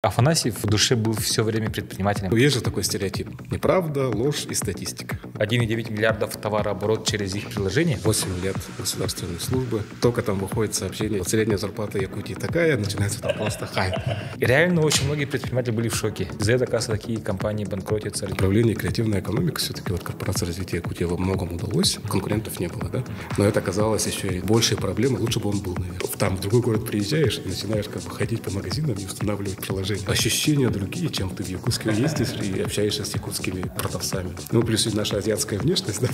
Афанасьев в душе был все время предпринимателем. Есть же такой стереотип. Неправда, ложь и статистика. 1,9 миллиардов товарооборот через их приложение. 8 лет государственной службы. Только там выходит сообщение, средняя зарплата Якутии такая, начинается там просто хай. И реально очень многие предприниматели были в шоке. За это, оказывается, такие компании банкротятся. Управление креативной экономикой все-таки вот корпорация развития Якутии во многом удалось. Конкурентов не было, да? Но это оказалось еще и большей проблемой. Лучше бы он был, наверное. Там в другой город приезжаешь и начинаешь как бы ходить по магазинам и устанавливать приложение. Ощущения другие, чем ты в Якутске ездишь и общаешься с якутскими продавцами. Ну, плюс и наша азиатская внешность. Да?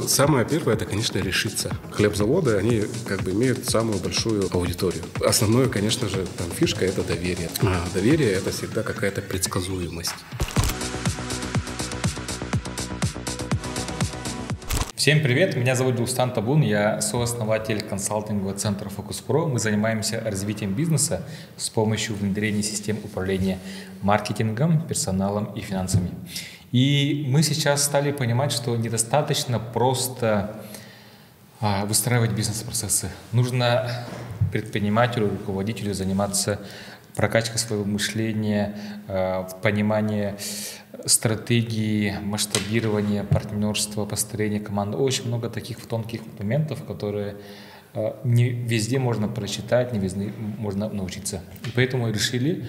Самое первое, это, конечно, решиться. Хлебзаводы, они как бы имеют самую большую аудиторию. Основное, конечно же, там фишка – это доверие. А доверие – это всегда какая-то предсказуемость. Всем привет, меня зовут Дулстан Табун, я сооснователь консалтингового центра Focus Pro. Мы занимаемся развитием бизнеса с помощью внедрения систем управления маркетингом, персоналом и финансами. И мы сейчас стали понимать, что недостаточно просто выстраивать бизнес-процессы. Нужно предпринимателю, руководителю заниматься прокачкой своего мышления, понимания стратегии, масштабирования, партнерства, построения команды. Очень много таких тонких моментов, которые не везде можно прочитать, не везде можно научиться. И поэтому решили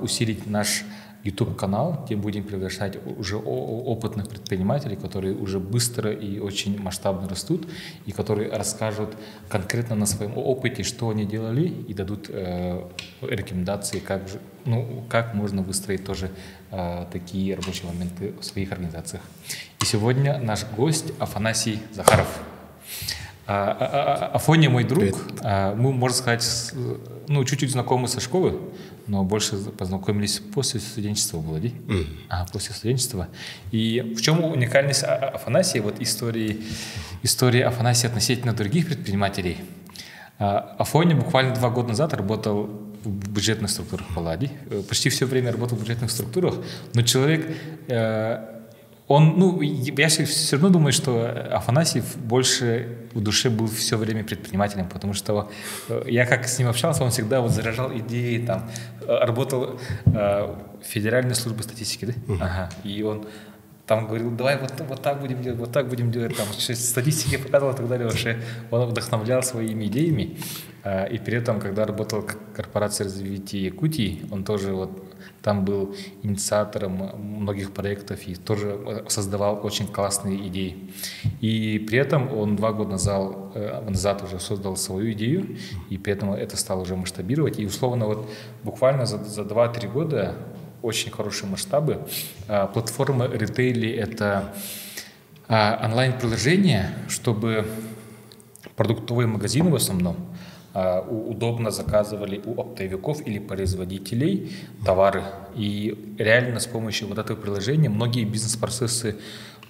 усилить наш YouTube-канал, где будем приглашать уже опытных предпринимателей, которые уже быстро и очень масштабно растут, и которые расскажут конкретно на своем опыте, что они делали, и дадут рекомендации, как можно выстроить тоже такие рабочие моменты в своих организациях. И сегодня наш гость Афанасий Захаров. Афоня мой друг, мы, можно сказать, чуть-чуть знакомы со школы, но больше познакомились после студенчества было, да? После студенчества. И в чем уникальность Афанасия, вот история Афанасия относительно других предпринимателей? Афоня буквально 2 года назад работал в бюджетных структурах Паллади, почти все время работал в бюджетных структурах, но человек... я все равно думаю, что Афанасьев больше в душе был все время предпринимателем, потому что я как с ним общался, он всегда заряжал идеи, работал в Федеральной службе статистики, да? И он там говорил, давай вот так будем делать, там статистики показывал и так далее, вообще он вдохновлял своими идеями. И при этом, когда работал в корпорации развития Якутии, он тоже там был инициатором многих проектов и тоже создавал очень классные идеи. И при этом он 2 года назад уже создал свою идею, и при этом это стало уже масштабировать. И условно буквально за 2-3 года очень хорошие масштабы. Платформа Retaily — это онлайн-приложение, чтобы продуктовые магазины в основном удобно заказывали у оптовиков или производителей товары. И реально с помощью этого приложения многие бизнес-процессы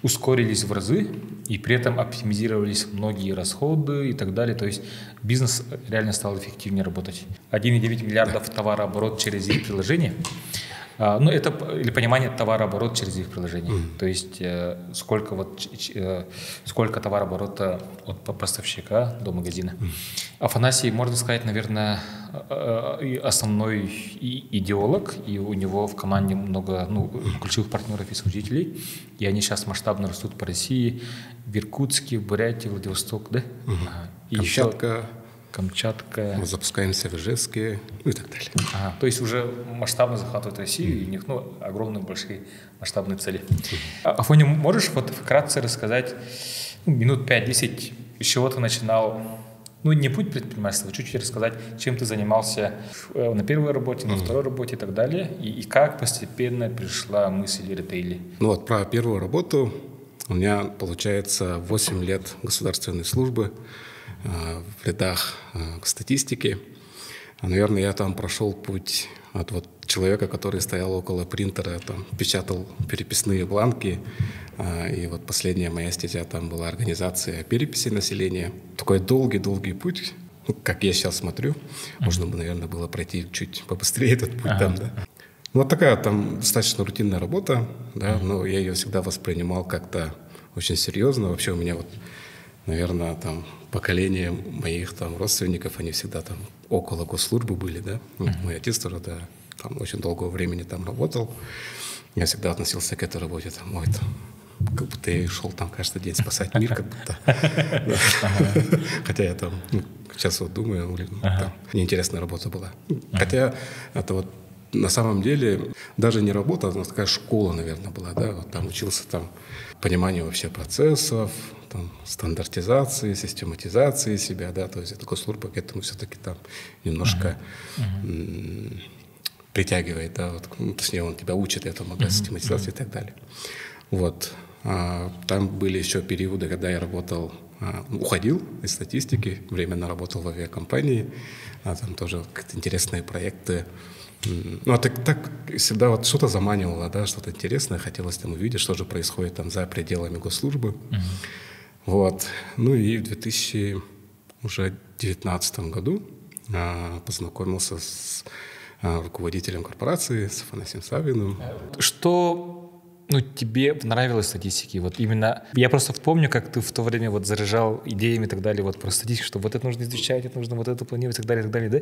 ускорились в разы, и при этом оптимизировались многие расходы и так далее. То есть бизнес реально стал эффективнее работать. 1,9 миллиардов товарооборот через их приложение. Это или понимание товарооборот через их приложение. То есть сколько товарооборота от поставщика до магазина. Афанасий, можно сказать, наверное, основной идеолог, и у него в команде много ключевых партнеров и служителей, и они сейчас масштабно растут по России, в Иркутске, в Бурятии, Владивосток, да? И Камчатка. Мы запускаемся в Ижевске, и так далее. То есть уже масштабно захватывают Россию, и у них огромные, большие масштабные цели. Афоня, можешь вкратце рассказать, минут 5-10, с чего ты начинал, не путь предпринимательства, чуть-чуть рассказать, чем ты занимался на первой работе, на второй работе и так далее, и как постепенно пришла мысль Retaily? Про первую работу у меня, получается, 8 лет государственной службы в рядах статистики. Наверное, я там прошел путь от человека, который стоял около принтера, печатал переписные бланки. И последняя моя статья там была организация переписи населения. Такой долгий путь, как я сейчас смотрю. Можно бы, наверное, было пройти чуть побыстрее этот путь там, да. Такая там достаточно рутинная работа, да, но я ее всегда воспринимал как-то очень серьезно. Вообще у меня наверное, поколение моих родственников, они всегда около госслужбы были, да. Мой отец тоже, там очень долгого времени там работал, я всегда относился к этой работе, там, ой, там, как будто я шел там каждый день спасать мир, как будто. Хотя я там, сейчас вот думаю, неинтересная работа была. Хотя это вот на самом деле даже не работа, а такая школа, наверное, была, да, вот там учился там пониманию вообще процессов, там, стандартизации, систематизации себя, да, то есть это госслужба к этому все-таки там немножко притягивает, да, вот, точнее, он тебя учит этому, да, систематизации и так далее. Вот. Там были еще периоды, когда я работал, уходил из статистики, временно работал в авиакомпании, там тоже какие-то интересные проекты. Ну, а так всегда вот что-то заманивало, да, что-то интересное, хотелось там увидеть, что же происходит там за пределами госслужбы. Вот. Ну и в 2019 году познакомился с руководителем корпорации, с Афанасием Савиным. Что тебе нравилось в статистике? Вот именно, я просто помню, как ты в то время вот заряжал идеями и так далее, вот про статистику, что вот это нужно изучать, это нужно вот это планировать и так далее, да?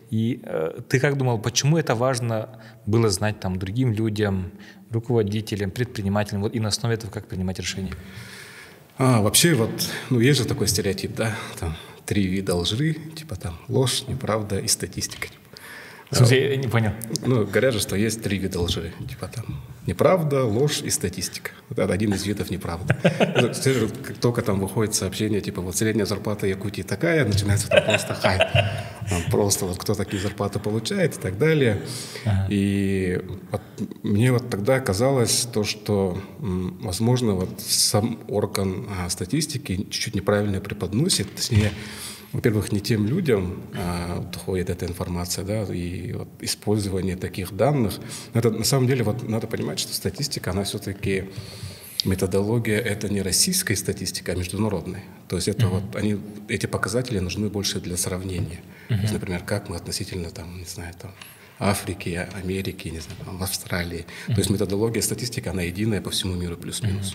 И ты как думал, почему это важно было знать там другим людям, руководителям, предпринимателям, вот и на основе этого как принимать решения? Вообще вот, есть же такой стереотип, да, там 3 вида лжи, типа там ложь, неправда и статистика. В смысле, я не понял. Говорят же, что есть 3 вида лжи. Типа там неправда, ложь и статистика. Это один из видов неправды. Как только там выходит сообщение, типа вот средняя зарплата Якутии такая, начинается там просто хайп. Просто вот кто такие зарплаты получает и так далее. И вот мне вот тогда казалось то, что, возможно, вот сам орган статистики чуть-чуть неправильно преподносит, точнее, во-первых, не тем людям доходит эта информация, да, и вот использование таких данных. Это, на самом деле, вот надо понимать, что статистика, она все-таки, методология, это не российская статистика, а международная. То есть это вот эти показатели нужны больше для сравнения. То есть, например, как мы относительно, там, не знаю, там, Африки, Америки, не знаю, там, Австралии. То есть методология статистика, она единая по всему миру плюс-минус.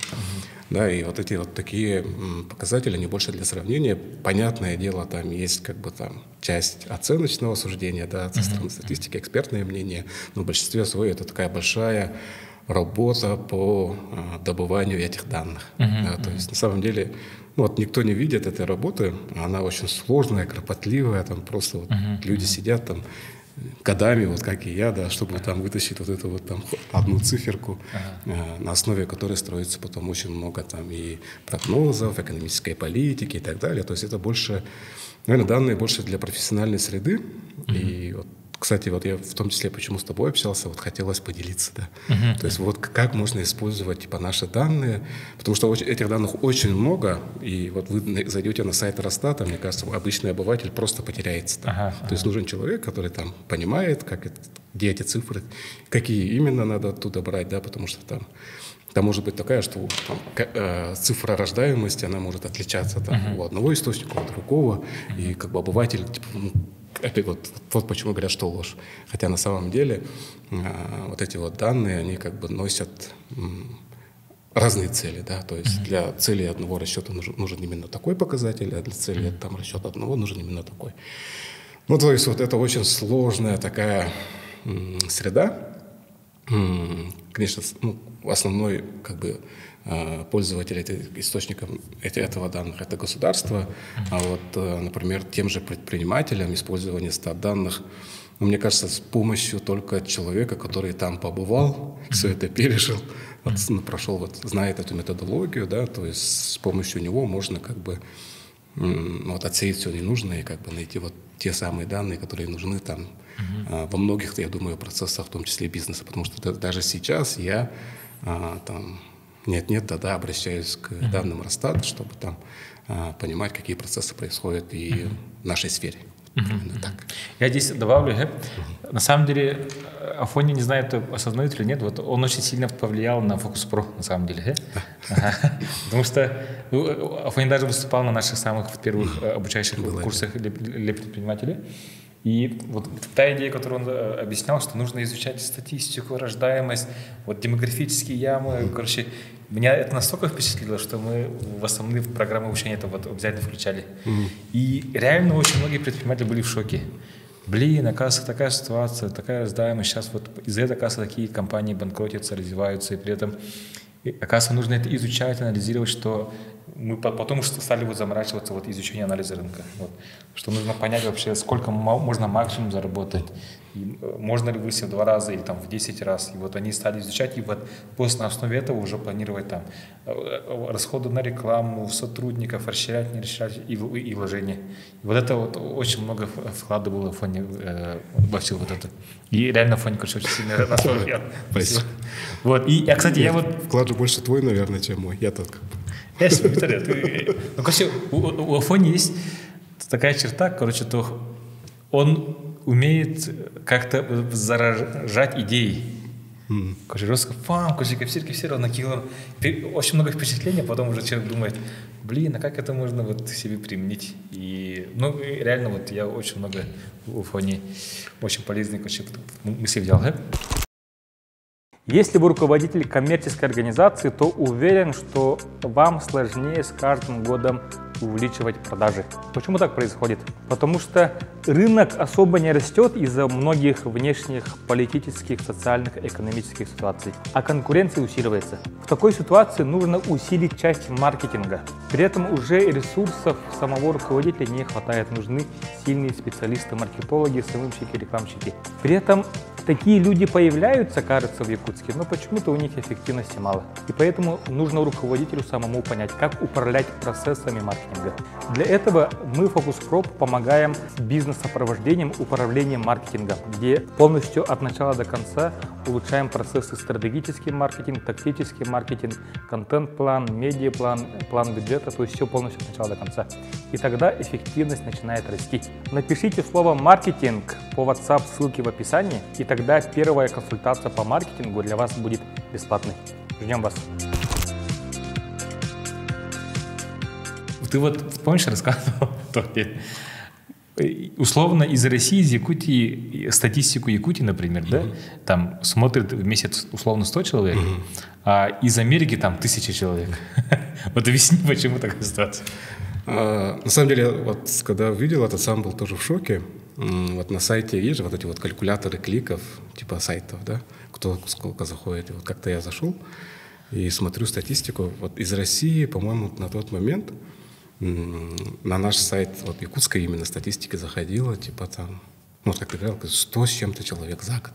Да, и вот эти вот такие показатели, они больше для сравнения. Понятное дело, там есть как бы там часть оценочного суждения, да, со стороны статистики, экспертное мнение, но в большинстве своем это такая большая работа по добыванию этих данных. Да, то есть на самом деле вот никто не видит этой работы, она очень сложная, кропотливая, там просто вот люди сидят там годами, вот как и я, да, чтобы там вытащить вот эту вот там одну циферку, на основе которой строится потом очень много там и прогнозов, экономической политики и так далее. То есть это больше, наверное, данные больше для профессиональной среды. И вот, кстати, вот я в том числе, почему с тобой общался, вот хотелось поделиться, да. То есть вот как можно использовать типа наши данные, потому что этих данных очень много, и вот вы зайдете на сайт Росстата, мне кажется, обычный обыватель просто потеряется там. То есть нужен человек, который там понимает, как это, где эти цифры, какие именно надо оттуда брать, да, потому что там может быть такая, что там, цифра рождаемости, она может отличаться там, у одного источника, у другого, и как бы обыватель, типа, опять вот почему говорят, что ложь. Хотя на самом деле вот эти вот данные, они как бы носят разные цели, да, то есть для цели одного расчета нужен именно такой показатель, а для цели там расчета одного нужен именно такой. Ну, то есть вот это очень сложная такая среда. Конечно, основной как бы пользователь источником этого данных – это государство, а вот, например, тем же предпринимателям использование стат-данных, мне кажется, с помощью только человека, который там побывал, все это пережил, прошел, вот, знает эту методологию, да, то есть с помощью него можно как бы вот, отсеять все ненужное и как бы найти вот те самые данные, которые нужны там во многих, я думаю, процессах, в том числе бизнеса, потому что даже сейчас я там да, обращаюсь к данным Росстата, чтобы там понимать, какие процессы происходят и в нашей сфере. Именно так. Я здесь добавлю, на самом деле, Афоня, не знаю, это осознает или нет, вот он очень сильно повлиял на Focus Pro, на самом деле. Потому что Афоня даже выступал на наших самых первых обучающих курсах для предпринимателей. И вот та идея, которую он объяснял, что нужно изучать статистику, рождаемость, вот демографические ямы, короче, меня это настолько впечатлило, что мы в основные программы обучения это вот обязательно включали. И реально очень многие предприниматели были в шоке. блин, оказывается, такая ситуация, такая раздаемость, сейчас вот из-за этого, оказывается, такие компании банкротятся, развиваются, и при этом, оказывается, нужно это изучать, анализировать, что мы потом что стали вот заморачиваться вот изучение анализа рынка, вот, что нужно понять вообще, сколько можно максимум заработать, и можно ли вырасти в 2 раза или там в 10 раз, и вот они стали изучать, и вот после на основе этого уже планировать там расходы на рекламу, сотрудников, расширять, не расширять и вложения. И вот это вот очень много вклада было в фоне во все вот это. И реально фоне, короче, очень сильно расслаблял. Спасибо. Вот, и, кстати, я вот... Вклад же больше твой, наверное, чем мой. Я тут как бы... Я себе представляю. Ну, короче, у Афони есть такая черта, короче, то он умеет как-то заражать идеи. Короче, жестко, короче, кефир, на кило. Очень много впечатлений, а потом уже человек думает, блин, а как это можно вот себе применить? И, ну, и реально, вот я очень много у Афони, очень полезных, короче, мыслей взял. Если вы руководитель коммерческой организации, то уверен, что вам сложнее с каждым годом увеличивать продажи. Почему так происходит? Потому что рынок особо не растет из-за многих внешних политических, социальных, экономических ситуаций, а конкуренция усиливается. В такой ситуации нужно усилить часть маркетинга. При этом уже ресурсов самого руководителя не хватает. Нужны сильные специалисты, маркетологи, СММщики, рекламщики. При этом такие люди появляются, кажется, в Якутске, но почему-то у них эффективности мало. И поэтому нужно руководителю самому понять, как управлять процессами маркетинга. Для этого мы в Focus Pro помогаем с бизнес-сопровождением, управлением маркетингом, где полностью от начала до конца улучшаем процессы: стратегический маркетинг, тактический маркетинг, контент-план, медиаплан, план бюджета, то есть все полностью от начала до конца. И тогда эффективность начинает расти. Напишите слово «маркетинг» по WhatsApp, ссылки в описании, и тогда первая консультация по маркетингу для вас будет бесплатной. Ждем вас! Ты вот, помнишь, рассказывал, условно из России, из Якутии, статистику Якутии, например, да, там смотрит в месяц условно 100 человек, а из Америки там 1000 человек. Вот объясни, почему такая ситуация. На самом деле, вот когда увидел это, сам был тоже в шоке. Вот на сайте есть же вот эти вот калькуляторы кликов, типа сайтов, да, кто сколько заходит. И вот как-то я зашел и смотрю статистику. Вот из России, по-моему, на тот момент на наш сайт, вот якутской именно статистики заходило, типа там, ну, как ты говорил, 100 с чем-то человек за год.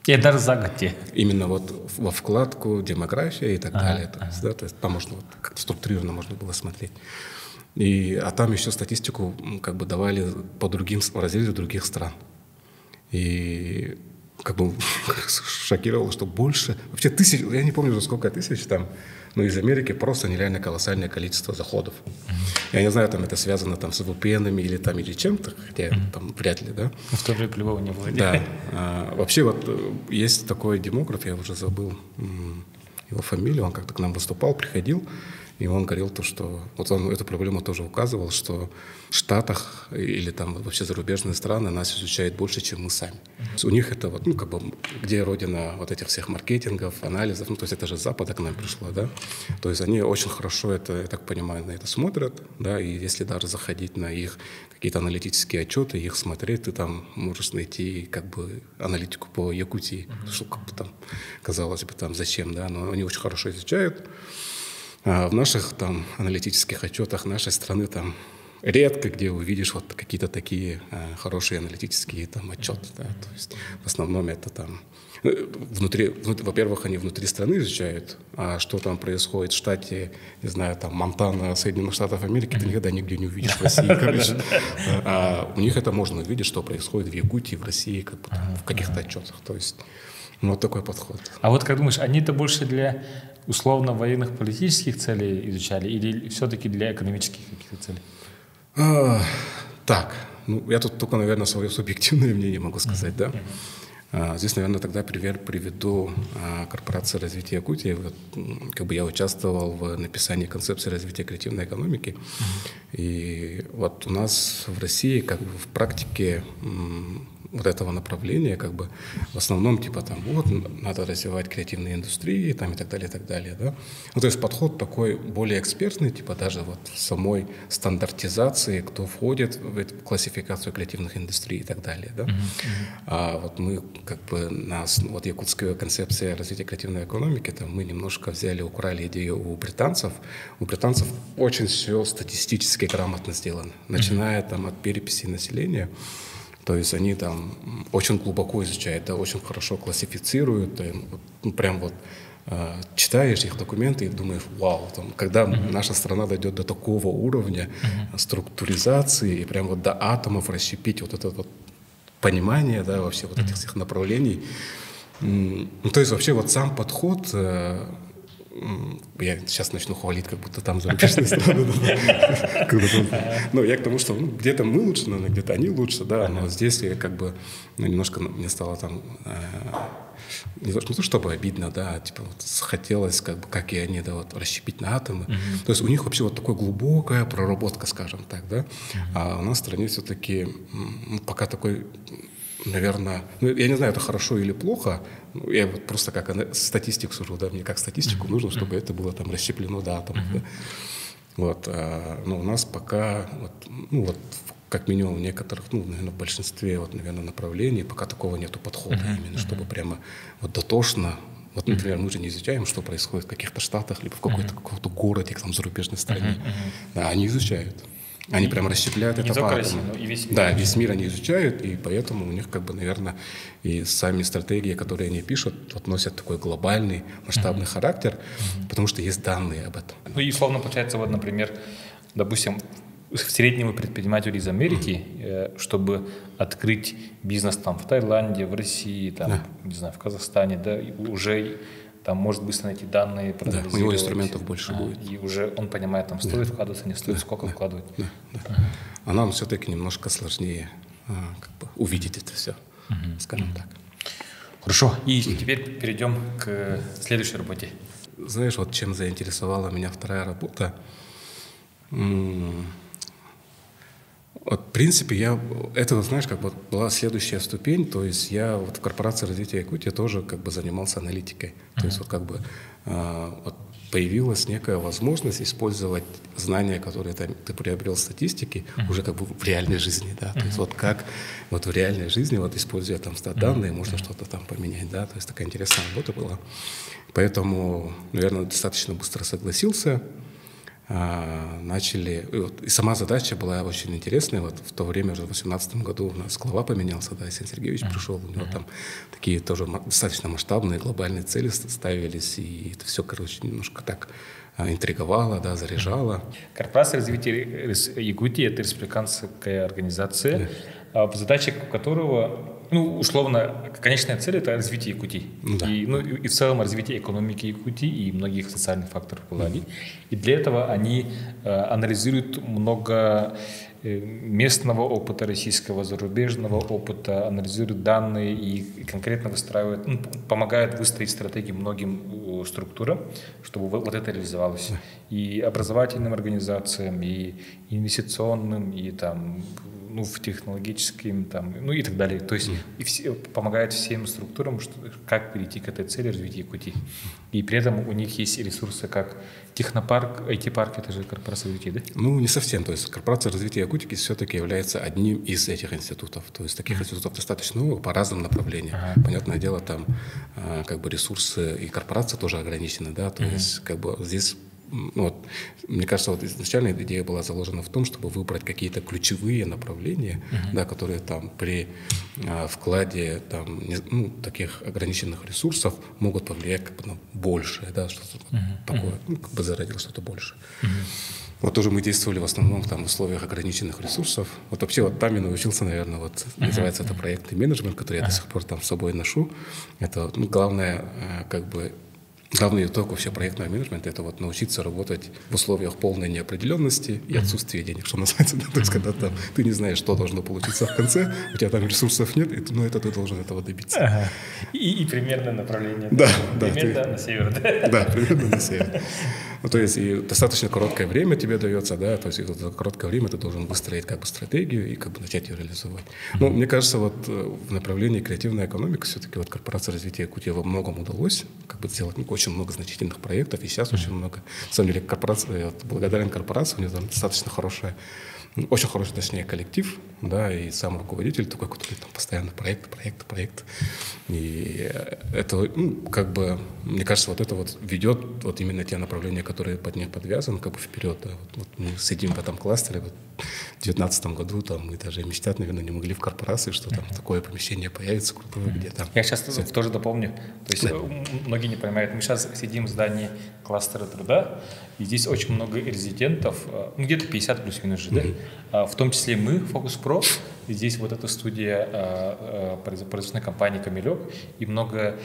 И даже за год те. Именно вот во вкладку демография и так далее. То есть там можно вот как-то структурированно можно было смотреть. А там еще статистику как бы давали по другим, в разрезе других стран. И как бы шокировало, что больше, вообще тысяч, я не помню уже сколько тысяч там, но из Америки просто нереально колоссальное количество заходов. Я не знаю, там это связано там с VPN-ами или чем-то, хотя там вряд ли, да. В то же плевого не владеет. Да. Вообще вот есть такой демограф, я уже забыл его фамилию, он как-то к нам выступал, приходил, и он говорил то, что вот он эту проблему тоже указывал, что в Штатах или там вообще зарубежные страны нас изучают больше, чем мы сами. У них это вот, ну, как бы, где родина вот этих всех маркетингов, анализов, ну, то есть это же с Запада к нам пришло, да. То есть они очень хорошо это, я так понимаю, на это смотрят, да, и если даже заходить на их какие-то аналитические отчеты, их смотреть, ты там можешь найти как бы аналитику по Якутии, что как бы там, казалось бы, там зачем, да, но они очень хорошо изучают. А в наших там аналитических отчетах нашей страны там редко где увидишь вот какие-то такие хорошие аналитические там отчеты. Да? То есть в основном это там во-первых, они внутри страны изучают, а что там происходит в штате, не знаю, там Монтана, Соединенных Штатов Америки, ты никогда нигде не увидишь в России, короче. А у них это можно увидеть, что происходит в Якутии, в России, как бы там, в каких-то отчетах. То есть вот такой подход. А вот как думаешь, они это больше для условно военных политических целей изучали или все-таки для экономических каких-то целей? Так, ну я тут только, наверное, свое субъективное мнение могу сказать, да. Здесь, наверное, тогда пример приведу корпорации развития Якутии. Вот, как бы я участвовал в написании концепции развития креативной экономики. И вот у нас в России как бы в практике вот этого направления, как бы в основном типа там вот надо развивать креативные индустрии там и так далее, да. Ну, то есть подход такой более экспертный, типа даже вот в самой стандартизации, кто входит в эту классификацию креативных индустрий и так далее, да. А вот мы как бы вот якутская концепция развития креативной экономики, там мы немножко украли идею у британцев. У британцев очень все статистически грамотно сделано, начиная там от переписи населения. То есть они там очень глубоко изучают, да, очень хорошо классифицируют, ну, прям вот читаешь их документы и думаешь, вау, там, когда наша страна дойдет до такого уровня структуризации и прям вот до атомов расщепить вот это вот понимание, да, вообще вот этих всех направлений. Ну, то есть вообще вот сам подход, я сейчас начну хвалить, как будто там зарубежные страны. Ну, я к тому, что где-то мы лучше, наверное, где-то они лучше, да, но здесь я как бы немножко мне стало там не то чтобы обидно, да, типа вот хотелось, как бы, как и они, да, вот расщепить на атомы. То есть у них вообще вот такая глубокая проработка, скажем так, да, а у нас в стране все-таки пока такой, наверное, ну, я не знаю, это хорошо или плохо, я вот просто как статистику сужу, да, мне как статистику нужно, чтобы это было там расщеплено до атомов, да. Вот, но у нас пока, вот, ну вот, как минимум в некоторых, ну, наверное, в большинстве, вот, наверное, направлений пока такого нету подхода именно, чтобы прямо вот дотошно, вот, например, мы же не изучаем, что происходит в каких-то штатах, либо в каком-то городе, там, зарубежной стране, да, они изучают. Они прям расщепляют это по атому. Да, весь мир они изучают, и поэтому у них, как бы, наверное, и сами стратегии, которые они пишут, вот, носят такой глобальный, масштабный характер, потому что есть данные об этом. Ну и условно получается, вот, например, допустим, среднему предпринимателю из Америки, чтобы открыть бизнес там в Таиланде, в России, там, не знаю, в Казахстане, да, уже там может быстро найти данные, проанализировать. Да, у него инструментов больше будет. И уже он понимает, там, стоит вкладываться, не стоит, сколько вкладывать. А нам все-таки немножко сложнее как бы увидеть это все, скажем так. Хорошо, и теперь перейдем к следующей работе. Знаешь, вот чем заинтересовала меня вторая работа? Вот, в принципе, это, знаешь, как вот была следующая ступень, то есть я вот в корпорации развития Якутии тоже как бы занимался аналитикой. То есть вот как бы вот появилась некая возможность использовать знания, которые ты приобрел в статистике, уже как бы в реальной жизни, да. То есть вот как вот в реальной жизни, вот используя там стат-данные, можно что-то там поменять, да. То есть такая интересная работа была. Поэтому, наверное, достаточно быстро согласился. Начали, и сама задача была очень интересная. Вот в то время, уже в 2018 году, у нас глава поменялся, да, Исен Сергеевич пришел, у него там такие тоже достаточно масштабные глобальные цели ставились, и это все, короче, немножко так интриговало, да, заряжало. Корпорация развития Якутии — это республиканская организация, задача которого, ну, условно, конечная цель — это развитие Якутии. Да. И в целом развитие экономики Якутии и многих социальных факторов Галаги. И для этого они анализируют много местного опыта, российского, зарубежного опыта, анализируют данные и конкретно выстраивают, помогают выстроить стратегии многим структурам, чтобы вот это реализовалось. И образовательным организациям, и инвестиционным, и там, ну, в технологическим, там, ну и так далее. То есть и все, помогают всем структурам, как перейти к этой цели развития Якутии. И при этом у них есть ресурсы, как технопарк, IT-парк, это же корпорация развития, да? Ну, не совсем. То есть корпорация развития Якутии все-таки является одним из этих институтов. То есть таких институтов достаточно много по разным направлениям. Понятное дело, там как бы ресурсы и корпорация тоже ограничены, да, то есть как бы здесь. Ну, вот, мне кажется, вот изначально идея была заложена в том, чтобы выбрать какие-то ключевые направления, да, которые там при вкладе там, таких ограниченных ресурсов могут повлиять как бы на большее, да, что-то такое, ну, как бы зародилось что-то больше. Вот тоже мы действовали в основном там в условиях ограниченных ресурсов. Вот вообще вот там я научился, наверное, вот называется это проектный менеджмент, который я до сих пор там с собой ношу. Это главное как бы главный итог вообще проектного менеджмента — это вот научиться работать в условиях полной неопределенности и отсутствия денег, что называется. Да? То есть, когда там, ты не знаешь, что должно получиться в конце, у тебя там ресурсов нет, но это ты должен этого добиться. И примерное направление. Да, примерно на север. Да, примерно на север. Ну, то есть и достаточно короткое время тебе дается, да, то есть и вот за короткое время ты должен выстроить как бы стратегию и как бы начать ее реализовывать. Ну, мне кажется, вот в направлении креативной экономики все-таки вот корпорация развития Якутии во многом удалось как бы сделать очень много значительных проектов, и сейчас очень много. На самом деле, корпорация, я благодарен корпорации, у нее достаточно хорошая, очень хороший, точнее, коллектив, да, и сам руководитель такой, который там постоянно проект. И это, как бы, мне кажется, вот это вот ведет вот именно те направления, которые под ней подвязаны, как бы вперед. Да. Вот мы сидим в этом кластере, вот в 2019 году там мы даже мечтать, наверное, не могли в корпорации, что там такое помещение появится крутое, где там. Я сейчас тоже дополню. То есть многие не понимают, мы сейчас сидим в здании кластера труда, и здесь очень много резидентов, где-то 50 плюс-минус же, да? В том числе мы, Focus Pro, и здесь вот эта студия производственной компании «Камелек» и много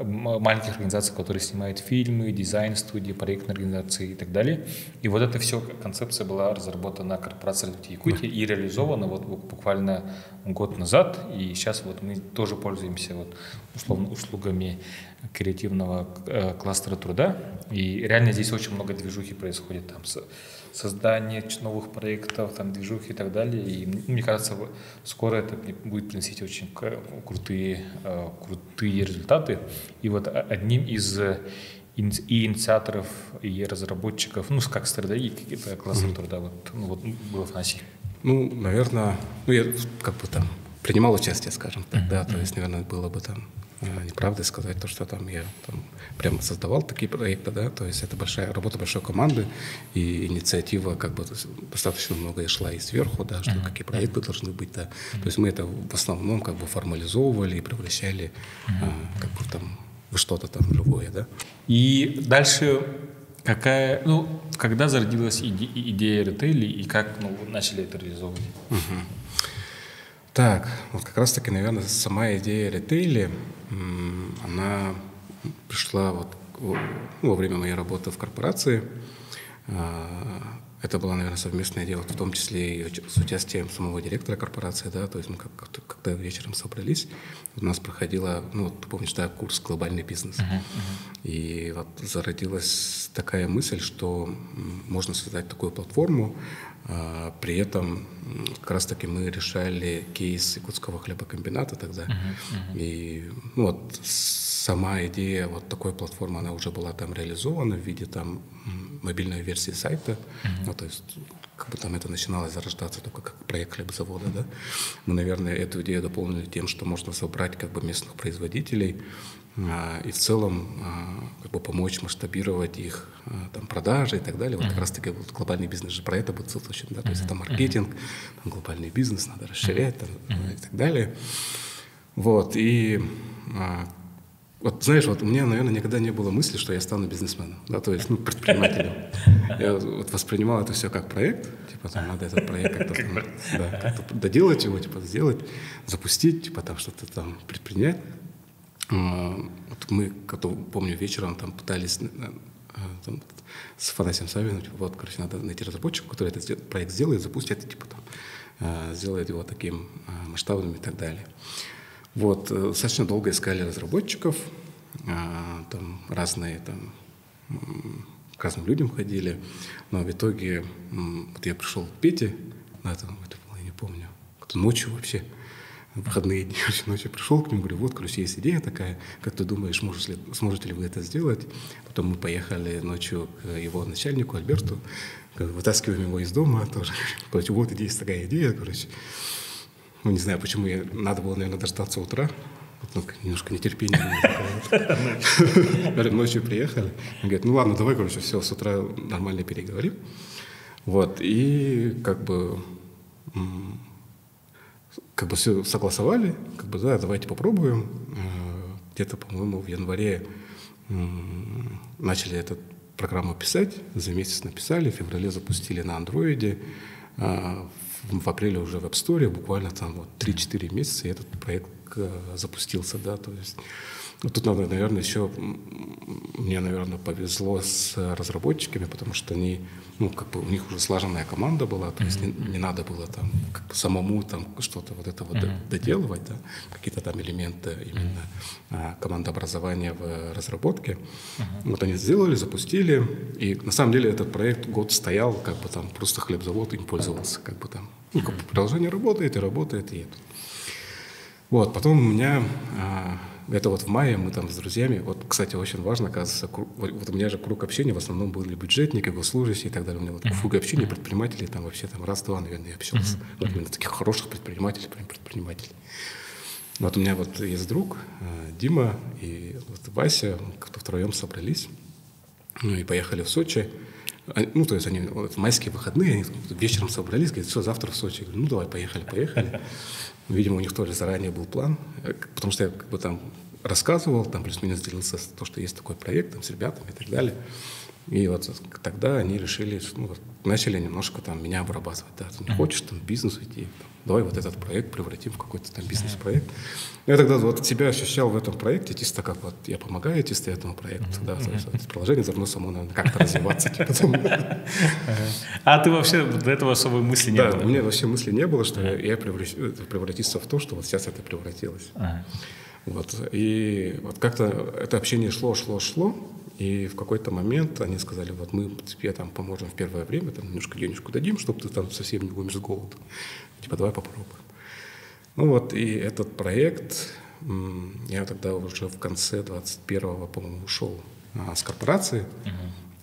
маленьких организаций, которые снимают фильмы, дизайн-студии, проектные организации и так далее. И вот эта все концепция была разработана корпорацией развития Якутии и реализована вот буквально год назад. И сейчас вот мы тоже пользуемся вот условно услугами креативного кластера труда. И реально здесь очень много движухи происходит, там создание новых проектов, там движухи и так далее. И мне кажется, скоро это будет приносить очень крутые результаты. И вот одним из и инициаторов, и разработчиков, ну, как стратегии, какие-то классы труда, вот был Афанасий. Ну, наверное, я как бы там принимал участие, скажем так, да, то есть, наверное, было бы там неправдой сказать то, что там я там прямо создавал такие проекты, да, то есть это большая работа большой команды, и инициатива как бы достаточно многое шла и сверху, да, что какие проекты должны быть, да, то есть мы это в основном как бы формализовывали и превращали как бы там в что-то там другое, да. И дальше когда зародилась идея ритейля и как начали это реализовывать? Так, вот как раз-таки, наверное, сама идея ритейля, она пришла вот во время моей работы в корпорации. Это была, наверное, совместная идея, вот в том числе и с участием самого директора корпорации, да, то есть мы когда вечером собрались, у нас проходила, ну, ты помнишь, да, курс «Глобальный бизнес». И вот зародилась такая мысль, что можно создать такую платформу, при этом как раз-таки мы решали кейс Якутского хлебокомбината тогда. И вот сама идея вот такой платформы, она уже была там реализована в виде там мобильной версии сайта. Ну, то есть как бы там это начиналось зарождаться только как проект хлебозавода, да. Мы, наверное, эту идею дополнили тем, что можно собрать как бы местных производителей и в целом как бы помочь масштабировать их там продажи и так далее. Вот как раз-таки вот глобальный бизнес же про это будет сосредоточен, да, то есть это маркетинг, там глобальный бизнес надо расширять там, и так далее. Вот, и вот, знаешь, вот у меня, наверное, никогда не было мысли, что я стану бизнесменом, да, то есть, предпринимателем. Я вот воспринимал это все как проект, типа, там, надо этот проект как-то там, да, как-то доделать его, типа, сделать, запустить, типа, там, что-то там предпринять. Вот мы, помню, вечером там пытались там, с Афанасием Савиным, типа, вот, короче, надо найти разработчика, который этот проект сделает, запустит, типа, там, сделает его таким масштабным и так далее. Вот, достаточно долго искали разработчиков, там разные там к разным людям ходили, но в итоге вот я пришел к Пете, это было, я не помню, ночью вообще, в выходные дни, ночью пришел к нему, говорю, вот, короче, есть идея такая, как ты думаешь, сможете ли вы это сделать? Потом мы поехали ночью к его начальнику Альберту, вытаскиваем его из дома тоже, короче, вот есть такая идея, короче. Ну, не знаю, почему надо было, наверное, дождаться утра. Немножко нетерпение. Ночью приехали. Он говорит, ну ладно, давай, короче, все, с утра нормально переговорим. Вот, и как бы все согласовали, как бы, да, давайте попробуем. Где-то, по-моему, в январе начали эту программу писать, за месяц написали, в феврале запустили на андроиде, в апреле уже в App Store, буквально там вот 3-4 месяца, и этот проект запустился, да, то есть тут надо, наверное, еще мне, наверное, повезло с разработчиками, потому что они, у них уже слаженная команда была, то есть не надо было там самому там что-то вот это вот доделывать, да, какие-то там элементы именно командообразования в разработке. Вот они сделали, запустили, и на самом деле этот проект год стоял, там просто хлебзавод им пользовался, там, приложение работает, и вот, потом у меня это вот в мае мы там с друзьями, вот, кстати, очень важно, оказывается, вот у меня же круг общения в основном были бюджетники, госслужащие и так далее. У меня вот круг общения предпринимателей там вообще там раз-два, наверное, я общался. Вот именно таких хороших предпринимателей, прям предпринимателей. Вот у меня вот есть друг Дима и вот Вася, как-то втроем собрались, и поехали в Сочи. То есть они в майские выходные, они вечером собрались, говорят, все, завтра в Сочи. Я говорю, давай, поехали. Видимо, у них тоже заранее был план, потому что я там рассказывал, там плюс-минус делился то, что есть такой проект там, с ребятами и так далее. И вот тогда они решили, начали немножко там меня обрабатывать. Да, ты не хочешь там в бизнес идти, давай вот этот проект превратим в какой-то там бизнес-проект. Я тогда вот себя ощущал в этом проекте, чисто как вот я помогаю чисто этому проекту, да, то есть это приложение должно само, наверное, как-то развиваться. А ты вообще до этого особой мысли не было? Да, у меня вообще мысли не было, что я превратиться в то, что вот сейчас это превратилось. Вот. И вот как-то это общение шло, и в какой-то момент они сказали, вот мы тебе там поможем в первое время, там немножко денежку дадим, чтобы ты там совсем не умер с голоду. Типа, давай попробуем. И этот проект, я тогда уже в конце 21-го, по-моему, ушел с корпорации,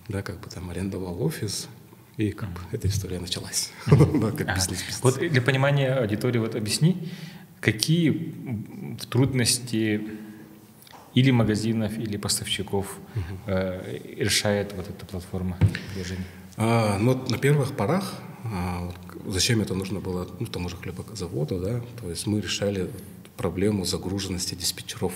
да, там арендовал офис, и эта история началась. Как бизнес. Вот для понимания аудитории объясни, какие трудности или магазинов, или поставщиков решает вот эта платформа приложений? На первых порах, зачем это нужно было тому же хлебозаводу, да, то есть мы решали проблему загруженности диспетчеров.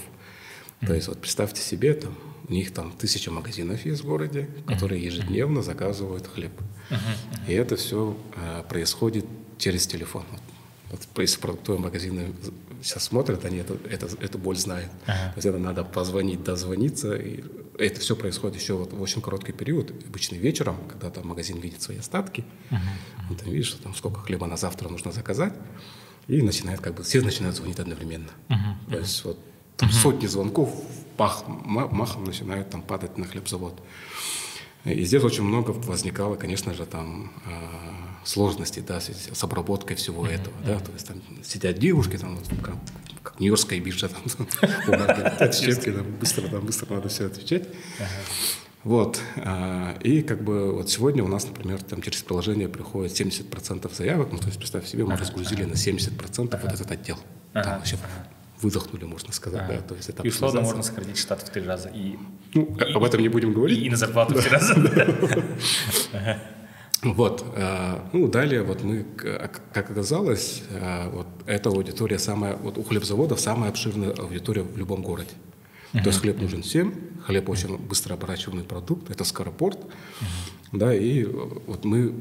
То есть представьте себе, там, у них там 1000 магазинов есть в городе, которые ежедневно заказывают хлеб. И это все происходит через телефон. Если продуктовые магазины сейчас смотрят, они эту боль знают. То есть это надо позвонить, дозвониться. И это все происходит еще в очень короткий период. Обычно вечером, когда там магазин видит свои остатки, он там видит, что там сколько хлеба на завтра нужно заказать, и начинает все начинают звонить одновременно. То есть там сотни звонков махом начинают там падать на хлебзавод. И здесь очень много возникало, конечно же, там сложностей, да, с обработкой всего этого, да, то есть там сидят девушки, там, как Нью-Йоркская биржа, там, быстро надо все отвечать. Вот, и сегодня у нас, например, там через приложение приходит 70% заявок, то есть представь себе, мы разгрузили на 70% вот этот отдел. Там вообще выдохнули, можно сказать, да, то есть это и условно можно сократить штат в 3 раза. Об этом не будем говорить. И на зарплату в 3 раза. Вот. Далее мы, как оказалось, эта аудитория у хлебзаводов самая обширная аудитория в любом городе. То есть хлеб нужен всем, хлеб очень быстро оборачиваемый продукт, это скоропорт. Да, и мы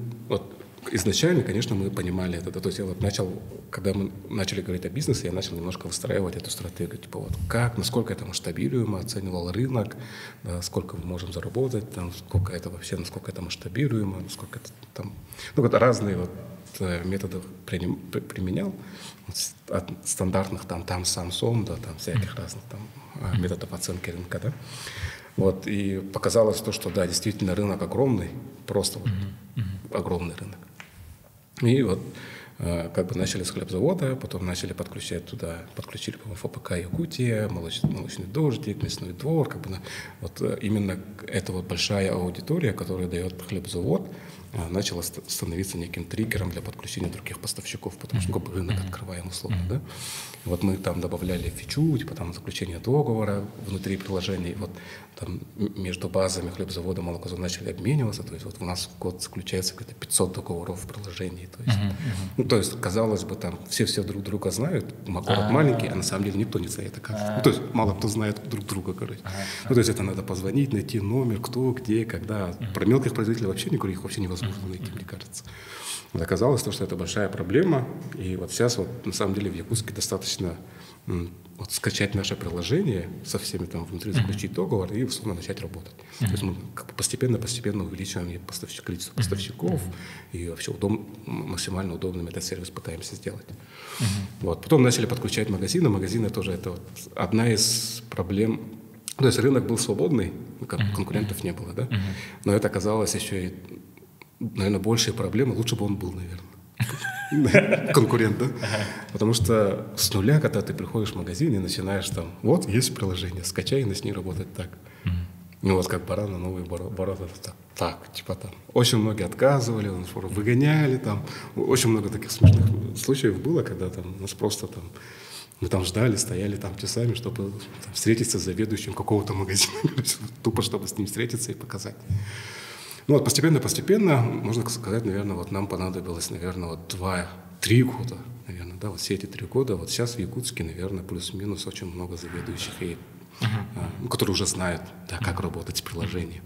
изначально, конечно, мы понимали это. То есть я когда мы начали говорить о бизнесе, я начал немножко выстраивать эту стратегию. Типа насколько это масштабируемо, оценивал рынок, да, сколько мы можем заработать, там, насколько это масштабируемо, насколько это там... разные методы применял. От стандартных там самсом, да, там всяких разных там методов оценки рынка, да. И показалось то, что да, действительно рынок огромный, просто огромный рынок. И начали с хлебзавода, потом начали подключили, по-моему, ФПК Якутия, молочный дождик, мясной двор. Именно эта большая аудитория, которую дает хлебзавод, начала становиться неким триггером для подключения других поставщиков, потому что рынок открываем условно. Да? Мы там добавляли фичу, там заключение договора внутри приложений, там между базами хлебзавода, молокозавода начали обмениваться, то есть у нас в год заключается где-то 500 договоров в приложении. То есть, казалось бы, там все друг друга знают, город маленький, а на самом деле никто не знает, оказывается. То есть мало кто знает друг друга, короче. То есть это надо позвонить, найти номер, кто, где, когда. Про мелких производителей вообще не говорить, их вообще невозможно невозможно найти, мне кажется. Вот оказалось, что это большая проблема, и вот сейчас вот на самом деле в Якутске достаточно вот скачать наше приложение со всеми там внутри, заключить договор и условно начать работать. То есть мы как бы постепенно увеличиваем количество поставщиков и вообще максимально удобным этот сервис пытаемся сделать. Вот. Потом начали подключать магазины. Магазины тоже это вот одна из проблем. То есть рынок был свободный, конкурентов не было, да? Но это оказалось еще и, наверное, большие проблемы. Лучше бы он был, наверное. Конкурент, да? Потому что с нуля, когда ты приходишь в магазин и начинаешь там, вот, есть приложение, скачай и начни работать так. Ну вот как баран на новые ворота. Так, типа там. Очень многие отказывали, выгоняли там. Очень много таких смешных случаев было, когда там нас просто там... Мы там ждали, стояли там часами, чтобы там встретиться с заведующим какого-то магазина. Тупо, чтобы с ним встретиться и показать. Ну вот постепенно, можно сказать, наверное, вот нам понадобилось, наверное, вот 2-3 года, наверное, да, вот все эти 3 года. Вот сейчас в Якутске, наверное, плюс-минус очень много заведующих, которые уже знают, да, как работать с приложением.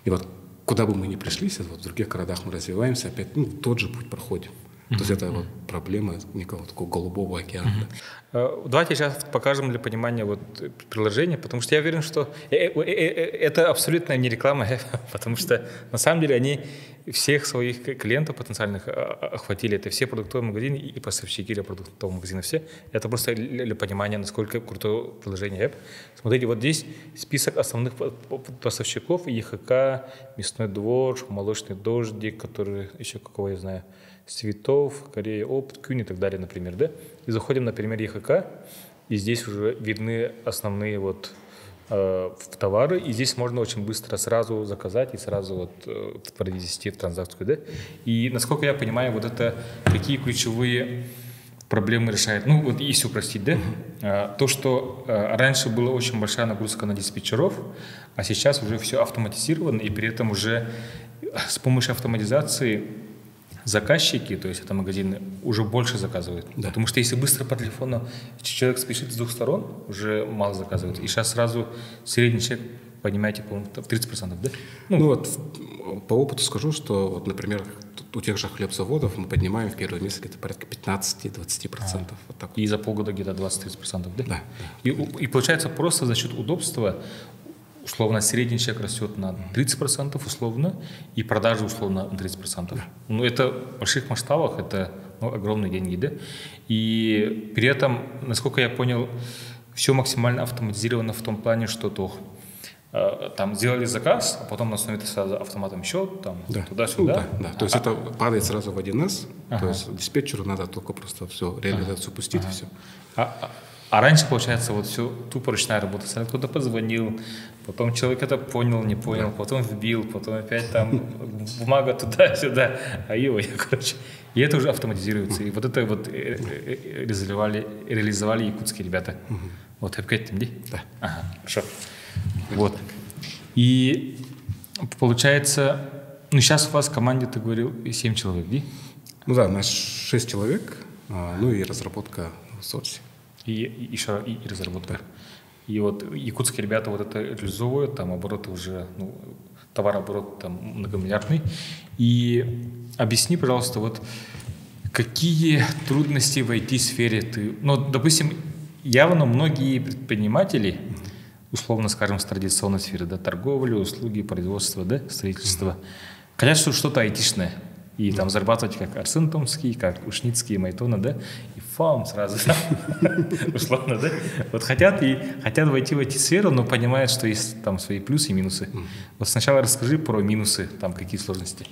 И вот куда бы мы ни пришли, вот в других городах мы развиваемся, опять тот же путь проходим. То есть это вот проблема некого такого голубого океана. Давайте сейчас покажем для понимания вот приложение, потому что я уверен, что это абсолютно не реклама, потому что на самом деле они всех своих клиентов потенциальных охватили. Это все продуктовые магазины и поставщики для продуктового магазина. Все. Это просто для понимания, насколько крутое приложение App. Смотрите, вот здесь список основных поставщиков: ЕХК, Мясной двор, Молочный дождик, который еще какого я знаю, Цветов, Корея Опт, Кюн и так далее, например, да? И заходим на пример ЕХК, и здесь уже видны основные вот товары, и здесь можно очень быстро сразу заказать и сразу вот провести в транзакцию, да? И насколько я понимаю, вот это какие ключевые проблемы решает. Ну, вот если упростить, да? То, что раньше была очень большая нагрузка на диспетчеров, а сейчас уже все автоматизировано, и при этом уже с помощью автоматизации заказчики, то есть это магазины, уже больше заказывают. Да. Потому что если быстро по телефону человек спешит с 2 сторон, уже мало заказывают. И сейчас сразу средний чек, понимаете, по-моему, в 30%, да? Ну вот по опыту скажу, что, вот, например, у тех же хлебзаводов мы поднимаем в первый месяц где-то порядка 15-20%. Вот так. И за полгода где-то 20-30%, да? Да. И получается просто за счет удобства, условно, средний чек растет на 30% условно, и продажи условно на 30%. Да. Ну, это в больших масштабах, это огромные деньги, да? И при этом, насколько я понял, все максимально автоматизировано в том плане, что там сделали заказ, а потом на основе этого сразу автоматом счет, там, да. туда-сюда. Да. То есть это падает сразу в 1С, то есть диспетчеру надо только просто все, реализацию пустить, и все. А раньше, получается, вот все тупо ручная работа. Кто-то позвонил, потом человек это понял, не понял, потом вбил, потом опять там бумага туда-сюда, короче. И это уже автоматизируется. И вот это вот реализовали якутские ребята. Вот опять там, да? Ага, хорошо. Вот. И получается, ну сейчас у вас в команде, ты говорил, 7 человек, да? Ну да, у нас 6 человек, ну и разработка в сорсе. И разработка. И вот якутские ребята вот это реализовывают, там обороты уже, товарооборот там многомиллиардный. И объясни, пожалуйста, вот какие трудности в IT-сфере ты... Ну, допустим, явно многие предприниматели, условно скажем, с традиционной сферы, да, торговли, услуги, производство, да, строительство, хотят что-то айтишное. И там зарабатывать как Арсен Томский, как Ушницкий, Майтона, да, и фам сразу, условно, да. Вот хотят войти в IT-сферу, но понимают, что есть там свои плюсы и минусы. Вот сначала расскажи про минусы, там какие сложности.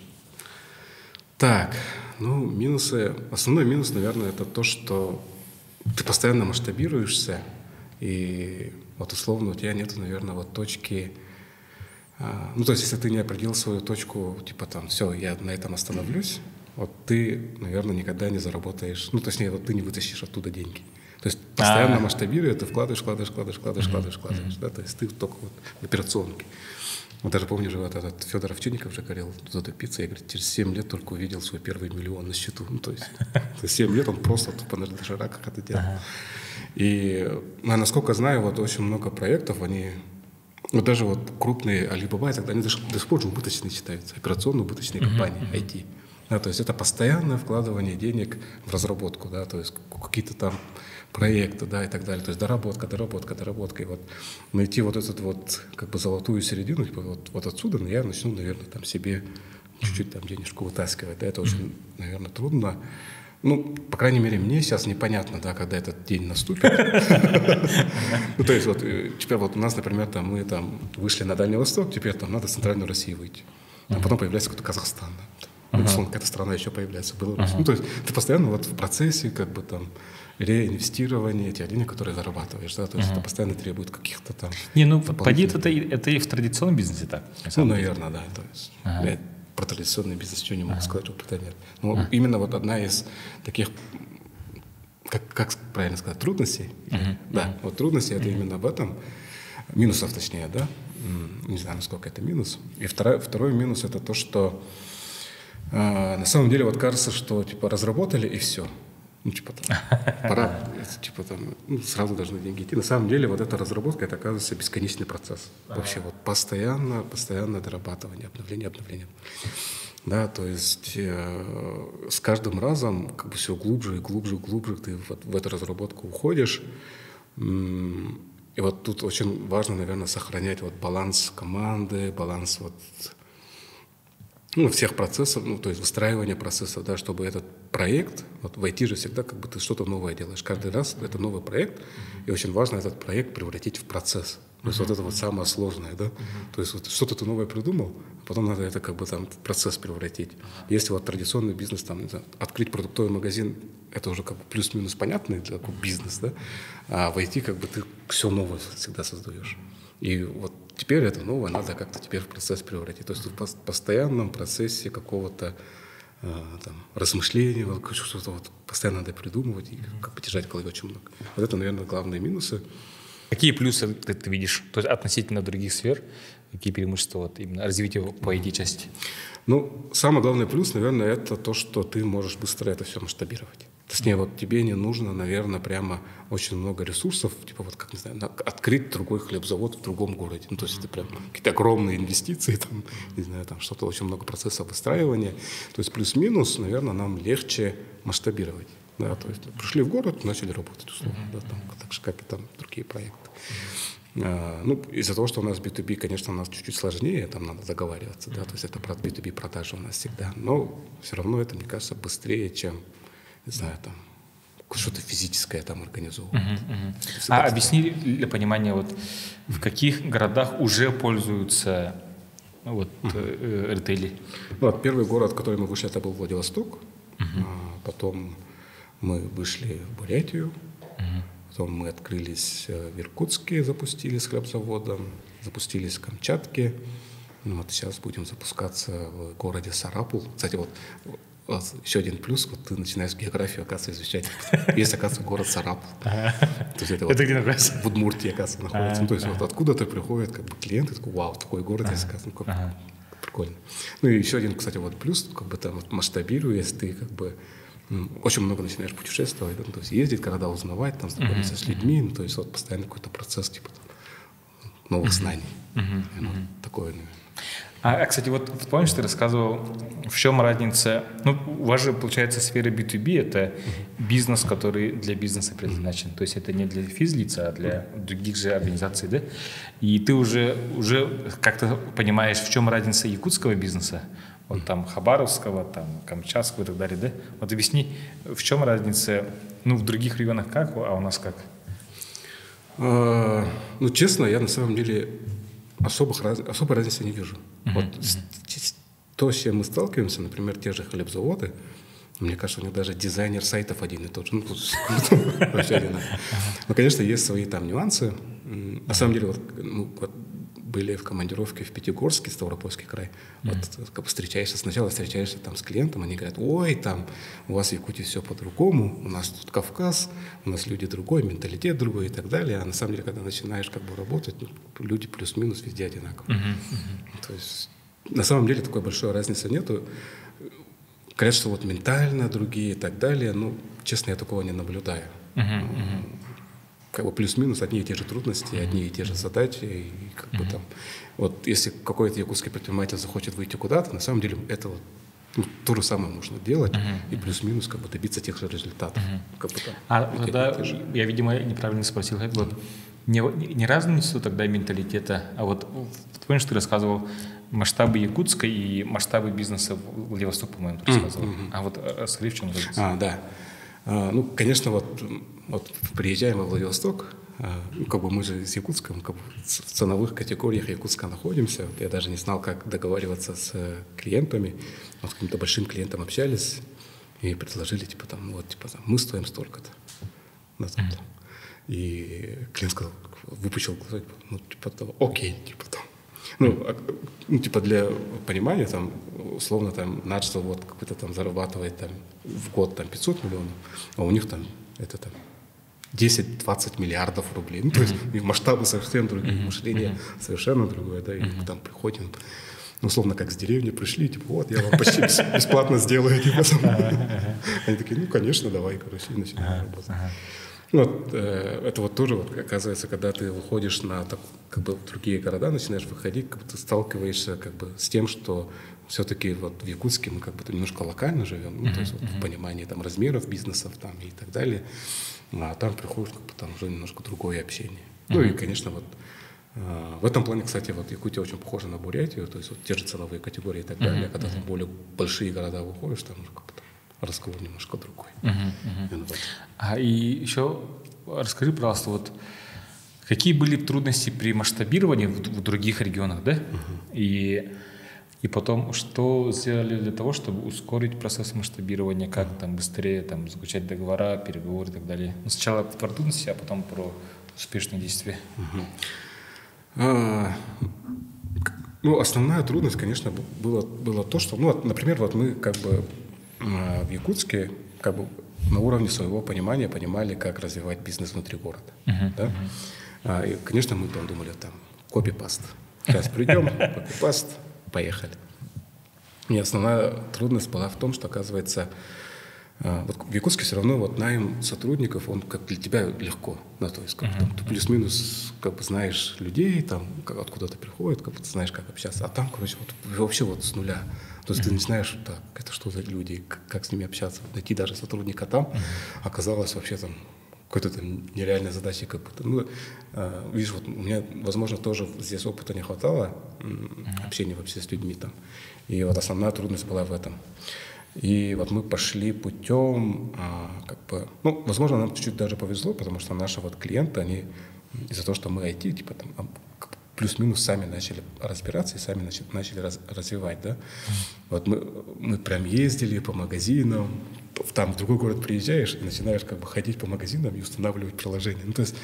Так, минусы. Основной минус, наверное, это то, что ты постоянно масштабируешься, и вот условно у тебя нет, наверное, вот точки. То есть, если ты не определил свою точку, типа там, все, я на этом остановлюсь, вот ты, наверное, никогда не заработаешь, точнее, вот ты не вытащишь оттуда деньги. То есть, постоянно масштабируя, ты вкладываешь, да, то есть, ты только вот в операционке. Вот даже помню же, вот этот Федор Овчинников же говорил, «Зато пицца», я, говорит, через 7 лет только увидел свой первый миллион на счету. То есть, 7 лет он просто тупо на дошираках это делал. И, насколько знаю, вот очень много проектов, они Вот даже вот крупные Alibaba, они до сих пор же убыточные считаются, операционно-убыточные компании, IT. Да, то есть это постоянное вкладывание денег в разработку, да, то есть какие-то там проекты, да, и так далее. То есть доработка. И вот найти вот эту вот как бы золотую середину, типа вот отсюда я начну, наверное, там себе чуть-чуть там денежку вытаскивать. Да, это очень, наверное, трудно. Ну, по крайней мере, мне сейчас непонятно, да, когда этот день наступит. Ну, то есть вот теперь вот у нас, например, там мы там вышли на Дальний Восток, теперь там надо в Центральную Россию выйти. А потом появляется какой-то Казахстан. Какая-то страна еще появляется, Беларусь. Ну, то есть ты постоянно вот в процессе как бы там реинвестирования тех денег, которые зарабатываешь, да, то есть это постоянно требует каких-то там... Не, ну, поди, это и в традиционном бизнесе так. Ну, наверное, да, то есть я про традиционный бизнес ничего не могу сказать, что про это нет. Но именно вот одна из таких, как правильно сказать, трудностей, да, вот трудности это именно в этом, минусов точнее, да, не знаю, насколько это минус. И второй минус это то, что на самом деле вот кажется, что типа разработали и все. Ну, типа там, пора, типа там, ну, сразу должны деньги идти. На самом деле вот эта разработка, это оказывается бесконечный процесс. Вообще вот постоянно дорабатывание, обновление. Да, то есть с каждым разом как бы все глубже и глубже ты вот в эту разработку уходишь. И вот тут очень важно, наверное, сохранять вот баланс команды, баланс вот всех процессов, то есть выстраивание процессов, да, чтобы этот проект, вот в IT же всегда как бы ты что-то новое делаешь. Каждый раз это новый проект, и очень важно этот проект превратить в процесс. То есть вот это вот самое сложное, да. То есть вот что-то ты новое придумал, а потом надо это как бы там в процесс превратить. Если вот традиционный бизнес, там, не знаю, открыть продуктовый магазин, это уже как бы плюс-минус понятный такой бизнес, да, а в IT как бы ты все новое всегда создаешь. И вот теперь это новое надо как-то теперь в процесс превратить. То есть в постоянном процессе какого-то там, размышления, вот, что-то вот постоянно надо придумывать и как бы держать в голове очень много. Вот это, наверное, главные минусы. Какие плюсы ты видишь, то есть относительно других сфер, какие преимущества вот именно развития по IT-части? Ну, самый главный плюс, наверное, это то, что ты можешь быстро это все масштабировать. Точнее, вот тебе не нужно, наверное, прямо очень много ресурсов, типа вот, как, не знаю, открыть другой хлебзавод в другом городе. Ну, то есть это прям какие-то огромные инвестиции, там, не знаю, там что-то, очень много процессов выстраивания. То есть плюс-минус, наверное, нам легче масштабировать. Да, то есть пришли в город, начали работать, условно, да, там, так же, как и там другие проекты. Ну, из-за того, что у нас B2B, конечно, у нас чуть-чуть сложнее, там надо договариваться, да, то есть это про B2B продажи у нас всегда, но все равно это, мне кажется, быстрее, чем, не знаю, там, что-то физическое там организовывать. Объясни для понимания, вот в каких городах уже пользуются вот, ритейли? Вот, первый город, в который мы вышли, это был Владивосток, потом мы вышли в Бурятию, потом мы открылись в Иркутске, запустились с хлебзаводом, запустились в Камчатке. Ну, вот сейчас будем запускаться в городе Сарапул. Кстати, вот еще один плюс, вот ты начинаешь географию, оказывается, изучать. Есть, оказывается, город Сарапул. То есть это где находится? В Удмуртии, оказывается, находится. Ну, то есть вот откуда-то приходят как бы клиенты, такой, вау, такой город есть, оказывается, прикольно. Ну и еще один, кстати, вот плюс, как бы там вот, масштабируя, если ты как бы очень много начинаешь путешествовать, да, то есть ездить, города узнавать, там знакомиться с людьми, ну, то есть вот постоянно какой-то процесс типа там, новых знаний. Такое, наверное. Кстати, вот помнишь, ты рассказывал, в чем разница, ну, у вас же, получается, сфера B2B, это бизнес, который для бизнеса предназначен, то есть это не для физлица, а для других же организаций, да? И ты уже как-то понимаешь, в чем разница якутского бизнеса, вот там Хабаровского, там Камчатского и так далее, да? Вот объясни, в чем разница, ну, в других регионах как, а у нас как? Ну, честно, я на самом деле особой разницы не вижу. Вот то, с чем мы сталкиваемся, например, те же хлебзаводы, мне кажется, у них даже дизайнер сайтов один и тот же. Ну, вообще одинаково. Но, конечно, есть свои там нюансы. На самом деле, вот были в командировке в Пятигорске, Ставропольский край. Вот как бы сначала встречаешься там с клиентом, они говорят, ой, там у вас в Якутии все по-другому, у нас тут Кавказ, у нас люди другой, менталитет другой и так далее. А на самом деле, когда начинаешь как бы работать, люди плюс-минус везде одинаковые. То есть на самом деле такой большой разницы нету. Говорят, что вот ментально другие и так далее, ну, честно, я такого не наблюдаю. как бы плюс-минус одни и те же трудности, одни и те же задачи. И как бы там, вот если какой-то якутский предприниматель захочет выйти куда-то, на самом деле это вот, ну, то же самое нужно делать и плюс-минус как бы добиться тех же результатов. Как бы, тогда я, видимо, неправильно спросил. Вот, не разницу тогда менталитета, а вот ты помнишь, ты рассказывал масштабы Якутска и масштабы бизнеса в Владивосток, по-моему, ты рассказывал. А вот расскажи, в чем разница. Да. Ну, конечно, вот приезжаем во Владивосток, как бы мы же с Якутском, как бы в ценовых категориях Якутска находимся. Вот я даже не знал, как договариваться с клиентами. Вот с каким-то большим клиентом общались и предложили, типа, там, мы стоим столько-то. И клиент сказал, выпучил глаза, окей, для понимания, там, условно, там, Наджсел вот какой-то там зарабатывает там, в год там, 500 миллионов, а у них там, это там 10-20 миллиардов рублей. Ну, то есть и масштабы совсем другие, мышление совершенно другое, да, и там приходим, условно, как с деревни пришли, типа, вот, я вам почти бесплатно сделаю, типа, они такие, ну, конечно, давай, короче, и начинаем работать. Вот, это вот тоже, вот, оказывается, когда ты выходишь на как бы, другие города, начинаешь выходить, как бы ты сталкиваешься как бы, с тем, что все-таки вот, в Якутске мы как бы немножко локально живем, ну, то есть вот, в понимании там, размеров бизнесов там, и так далее, а там приходишь, как бы, там уже немножко другое общение. Ну и, конечно, вот в этом плане, кстати, вот Якутия очень похожа на Бурятию, то есть вот те же ценовые категории и так далее, когда там более большие города выходишь, там уже как-то разговор немножко другой. И еще расскажи, пожалуйста, вот какие были трудности при масштабировании в других регионах, да? И потом, что сделали для того, чтобы ускорить процесс масштабирования, как там быстрее там, заключать договора, переговоры и так далее? Ну, сначала про трудности, а потом про успешные действия. Ну, основная трудность, конечно, было то, что, ну, например, вот мы как бы в Якутске как бы на уровне своего понимания понимали, как развивать бизнес внутри города. Да? И, конечно, мы там думали, там, копипаст. Сейчас придем, копипаст, поехали. И основная трудность была в том, что, оказывается, вот в Якутске все равно вот найм сотрудников, он как для тебя легко. Да, то есть как, там, ты плюс-минус как бы знаешь людей, там, откуда ты приходит, как бы ты знаешь, как общаться. А там, короче, вот, вообще вот с нуля. То есть ты не знаешь, так, это что за люди, как с ними общаться. Найти даже сотрудника там оказалось вообще там какой-то там нереальной задачей. Как будто. Ну, видишь, вот у меня, возможно, тоже здесь опыта не хватало, общения вообще с людьми там. И вот основная трудность была в этом. И вот мы пошли путем, как бы, ну, возможно, нам чуть-чуть даже повезло, потому что наши вот клиенты, они из-за того, что мы IT, типа там, плюс-минус сами начали разбираться и сами начали развивать, да. Вот мы прям ездили по магазинам, там в другой город приезжаешь и начинаешь как бы ходить по магазинам и устанавливать приложения. Ну, то есть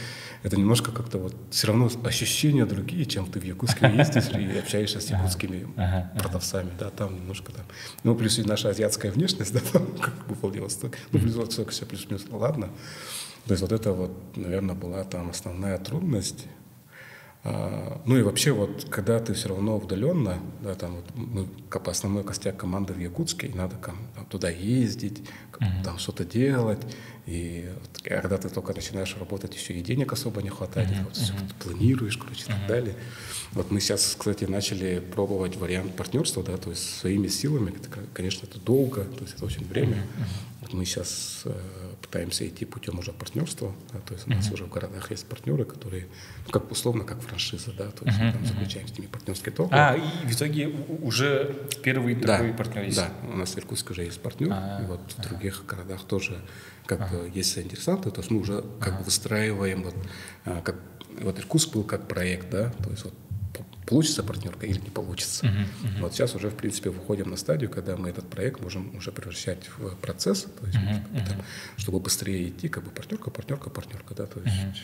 это немножко как-то вот все равно ощущения другие, чем ты в Якутске ездишь и общаешься с якутскими продавцами, да, там немножко там. Ну, плюс и наша азиатская внешность, да, там как бы Владивосток. Ну, Владивосток все плюс-минус, ладно. То есть вот это вот, наверное, была там основная трудность. Ну и вообще вот, когда ты все равно удаленно, да, там вот мы как основной костяк команды в Якутске, и надо там, туда ездить, там что-то делать, и вот, когда ты только начинаешь работать, еще и денег особо не хватает, вот, все планируешь, короче, и так далее. Вот мы сейчас, кстати, начали пробовать вариант партнерства, да, то есть своими силами, это, конечно, это долго, то есть это очень время. Вот мы сейчас пытаемся идти путем уже партнерства, да, то есть у нас уже в городах есть партнеры, которые, ну, как условно, как франшиза, да, то есть мы там заключаем с ними партнерский договор. И в итоге уже первый такой партнер есть? Да, у нас в Иркутске уже есть партнер, и вот в других городах тоже как бы есть заинтересанты, то есть мы уже как бы выстраиваем, вот, как, вот Иркутск был как проект, да, то есть вот получится партнерка или не получится. Вот сейчас уже, в принципе, выходим на стадию, когда мы этот проект можем уже превращать в процесс, то есть, чтобы быстрее идти, как бы партнерка, да, то есть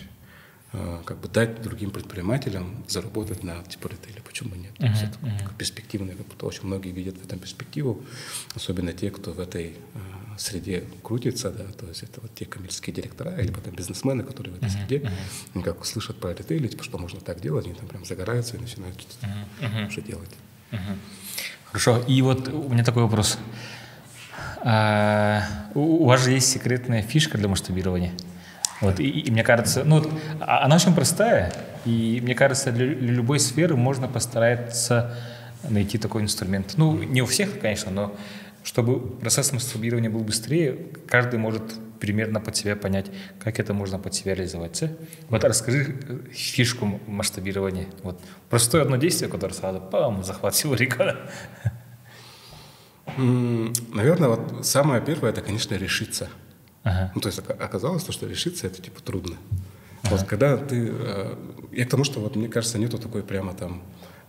как бы дать другим предпринимателям заработать на типа ритейле. Почему нет? То есть это перспективно, как будто очень многие видят в этом перспективу, особенно те, кто в этой среде крутится, да, то есть это вот те коммерческие директора или потом бизнесмены, которые в этой среде, они как слышат про ритейл, типа, что можно так делать, они там прям загораются и начинают что-то уже делать. Хорошо. И вот у меня такой вопрос. У вас же есть секретная фишка для масштабирования. Вот, и мне кажется, ну, вот, она очень простая, и мне кажется, для любой сферы можно постараться найти такой инструмент. Ну, не у всех, конечно, но чтобы процесс масштабирования был быстрее, каждый может примерно под себя понять, как это можно под себя реализовать. Вот расскажи фишку масштабирования. Вот простое одно действие, которое сразу захватило рекорд. Наверное, вот самое первое, это, конечно, решиться. Ага. Ну, то есть оказалось, что решиться это типа трудно. Ага. Вот когда ты... Я к тому, что вот, мне кажется, нету такой прямо там...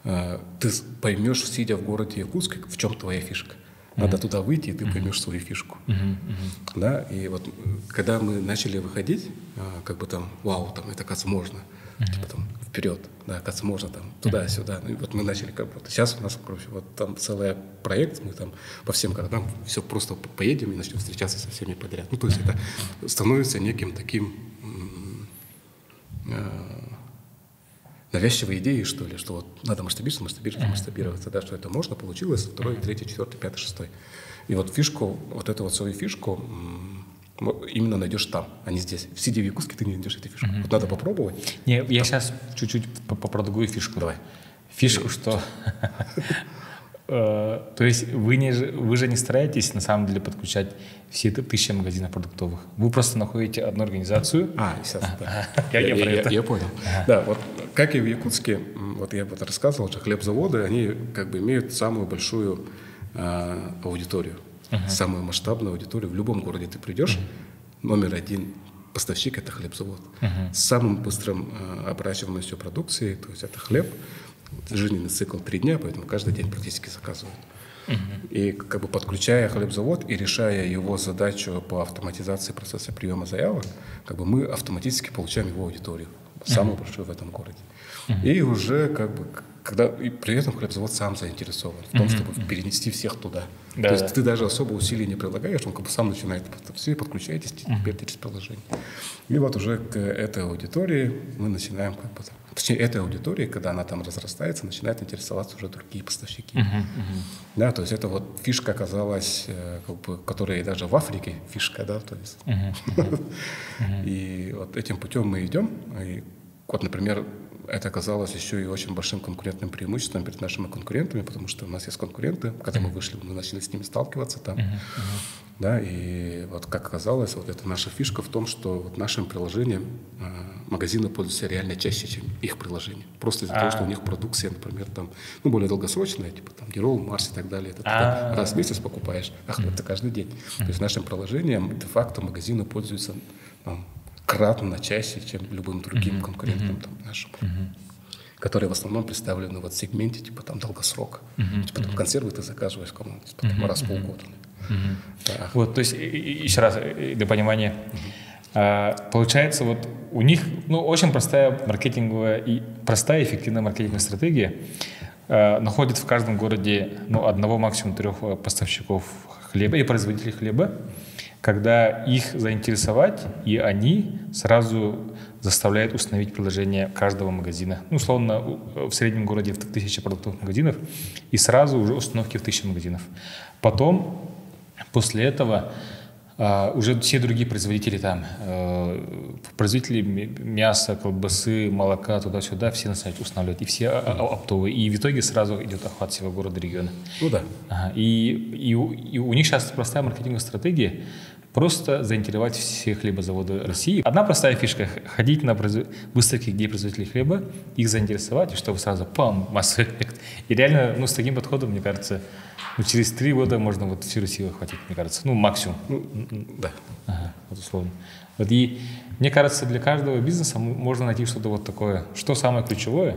Ты поймешь, сидя в городе Якутске, в чем твоя фишка. Надо туда выйти, и ты поймешь свою фишку. Да, и вот когда мы начали выходить, как бы там, вау, там это, оказывается, можно. Типа там вперед, да, оказывается, можно там туда-сюда. Ну, и вот мы начали как бы... Сейчас у нас, короче, вот там целый проект, мы там по всем городам все просто поедем и начнем встречаться со всеми подряд. Ну, то есть это становится неким таким... навязчивой идеей, что ли, что вот надо масштабироваться, да, что это можно, получилось, второй, третий, четвертый, пятый, шестой. И вот фишку, вот эту вот свою фишку именно найдешь там, а не здесь. Сидя в Якутске, ты не найдешь эту фишку. Вот надо попробовать. Не, я сейчас чуть-чуть про другую фишку. Давай. Фишку, что... То есть вы же не стараетесь на самом деле подключать все 1000 магазинов продуктовых. Вы просто находите одну организацию. Сейчас, да. Я понял. Да, вот как и в Якутске, вот я вот рассказывал, что хлебзаводы, они как бы имеют самую большую аудиторию, самую масштабную аудиторию. В любом городе ты придешь, номер один поставщик – это хлебзавод. С самым быстрым оборачиваемостью продукции, то есть это хлеб. Жизненный цикл 3 дня, поэтому каждый день практически заказывают. И как бы подключая хлебзавод и решая его задачу по автоматизации процесса приема заявок, как бы мы автоматически получаем его аудиторию, самую большую в этом городе. И уже как бы, когда и при этом хлебзавод сам заинтересован в том, чтобы перенести всех туда. Да, то есть ты даже особо усилий не прилагаешь, он как бы сам начинает, все подключайтесь теперь через приложение. И вот уже к этой аудитории мы начинаем как бы... Точнее, этой аудитории, когда она там разрастается, начинают интересоваться уже другие поставщики. Да, то есть это вот фишка оказалась, как бы, которая и даже в Африке фишка, да, то есть. И вот этим путем мы идем. И вот, например, это оказалось еще и очень большим конкурентным преимуществом перед нашими конкурентами, потому что у нас есть конкуренты, когда мы вышли, мы начали с ними сталкиваться там. Да, и вот как оказалось, вот это наша фишка в том, что вот нашим приложением магазины пользуются реально чаще, чем их приложение. Просто из-за того, что у них продукция, например, там, ну, более долгосрочная, типа там Герол, Марс и так далее. Это ты раз в месяц покупаешь, а хлеб-то каждый день. То есть нашим приложением де-факто магазины пользуются там, кратно чаще, чем любым другим конкурентам там, нашим, которые в основном представлены вот в сегменте типа там долгосрок. Типа там консервы ты заказываешь кому-то типа, там, раз в полгода. Да. Вот, то есть, еще раз, для понимания, получается, вот у них очень простая маркетинговая и простая эффективная маркетинговая стратегия находит в каждом городе одного, максимум 3 поставщиков хлеба и производителей хлеба, когда их заинтересовать, и они сразу заставляют установить приложение каждого магазина. Ну, условно, в среднем городе 1000 продуктовых магазинов, и сразу уже установки в 1000 магазинов. Потом, после этого, уже все другие производители там, производители мяса, колбасы, молока, туда-сюда, все на сайте устанавливают, и все оптовые. И в итоге сразу идет охват всего города, региона. Ну да. И у них сейчас простая маркетинговая стратегия, просто заинтересовать все хлебозаводы России. Одна простая фишка – ходить на выставки, где производители хлеба, их заинтересовать, и чтобы сразу массовый эффект. И реально, с таким подходом, мне кажется, через 3 года можно вот всю Россию охватить, мне кажется. Максимум. Да. Вот условно. Вот и мне кажется, для каждого бизнеса можно найти что-то вот такое, что самое ключевое,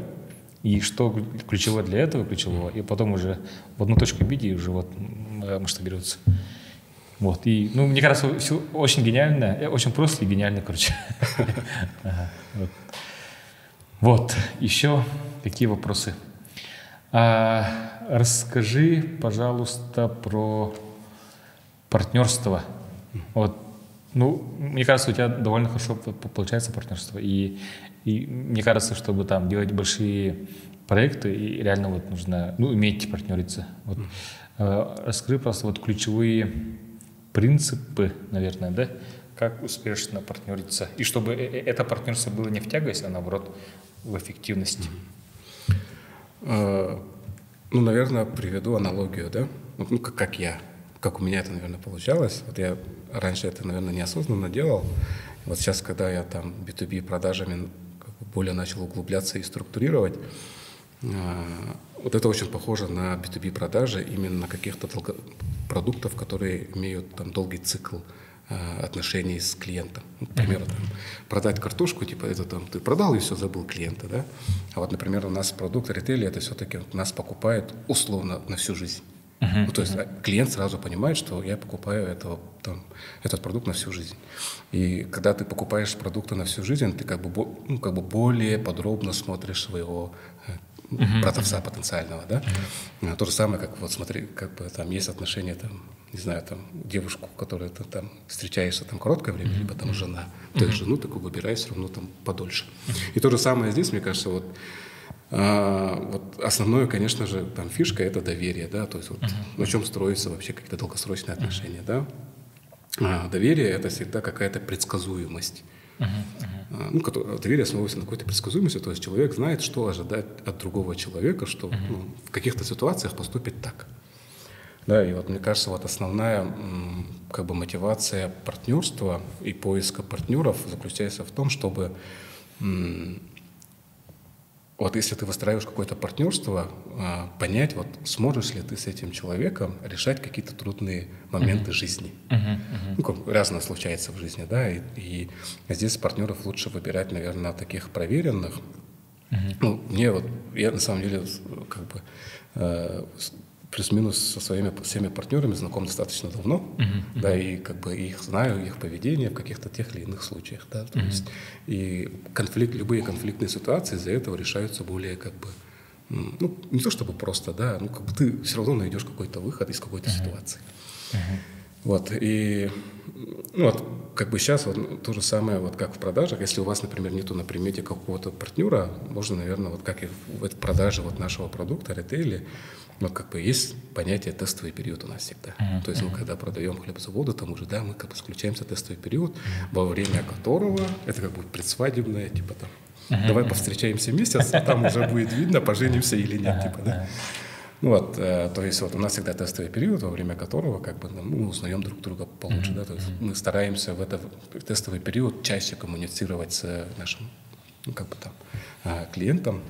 и что ключевое для этого ключевого, и потом уже в одну точку бить и уже вот масштабироваться. Вот. И, мне кажется, все очень гениально, очень просто и гениально, короче. Вот. Еще какие вопросы? Расскажи, пожалуйста, про партнерство. Вот. Мне кажется, у тебя довольно хорошо получается партнерство. И мне кажется, чтобы там делать большие проекты, и реально вот нужно уметь партнериться. Вот. Расскажи просто вот ключевые принципы, наверное, да, как успешно партнериться? И чтобы это партнерство было не в тягость, а наоборот в эффективности. Ну, наверное, приведу аналогию, да? Ну, как у меня это, наверное, получалось. Вот я раньше это, наверное, неосознанно делал. Вот сейчас, когда я там B2B продажами более начал углубляться и структурировать, вот это очень похоже на B2B продажи именно на каких-то продуктов, которые имеют там долгий цикл отношений с клиентом. Ну, к примеру, там, продать картошку, типа это там ты продал и все, забыл клиента, да? А вот, например, у нас продукт ритейля, это все-таки нас покупает условно на всю жизнь. Ну, то есть клиент сразу понимает, что я покупаю этот продукт на всю жизнь. И когда ты покупаешь продукты на всю жизнь, ты как бы более подробно смотришь своего продавца потенциального, да? То же самое, как вот смотри, как бы там есть отношения, там, не знаю, там, девушку, которой ты там встречаешься там короткое время, либо там жена. То есть жену такую выбираешь все равно там подольше. И то же самое здесь, мне кажется, вот основное, конечно же, там фишка — это доверие, да, то есть вот на чем строятся вообще какие-то долгосрочные отношения, да. Доверие — это всегда какая-то предсказуемость. Доверие основывается на какой-то предсказуемости, то есть человек знает, что ожидать от другого человека, что в каких-то ситуациях поступит так. Да, и вот мне кажется, вот основная как бы мотивация партнерства и поиска партнеров заключается в том, чтобы вот если ты выстраиваешь какое-то партнерство, понять, вот сможешь ли ты с этим человеком решать какие-то трудные моменты жизни. Ну, как разное случается в жизни, да, и здесь партнеров лучше выбирать, наверное, таких проверенных. Ну, я на самом деле как бы плюс-минус со своими всеми партнерами знаком достаточно давно, да, и как бы их знаю, их поведение в каких-то тех или иных случаях, да, то есть и любые конфликтные ситуации из-за этого решаются более как бы, ну, не то чтобы просто, да, ну, как бы ты все равно найдешь какой-то выход из какой-то ситуации. Вот, и ну, вот, как бы сейчас вот, то же самое, вот как в продажах, если у вас, например, нету на примете какого-то партнера, можно, наверное, вот как и в продаже вот нашего продукта, ритейле, ну, как бы есть понятие тестовый период у нас всегда. То есть мы, когда продаем хлебозаводу, там уже, да, мы как бы включаемся в тестовый период, во время которого, это как бы предсвадебное, типа там, давай повстречаемся месяц, а там уже будет видно, поженимся или нет, типа, да. Ну вот, то есть вот у нас всегда тестовый период, во время которого как бы мы узнаем друг друга получше, да, то есть мы стараемся в этот тестовый период чаще коммуницировать с нашим, ну, как бы там, клиентом,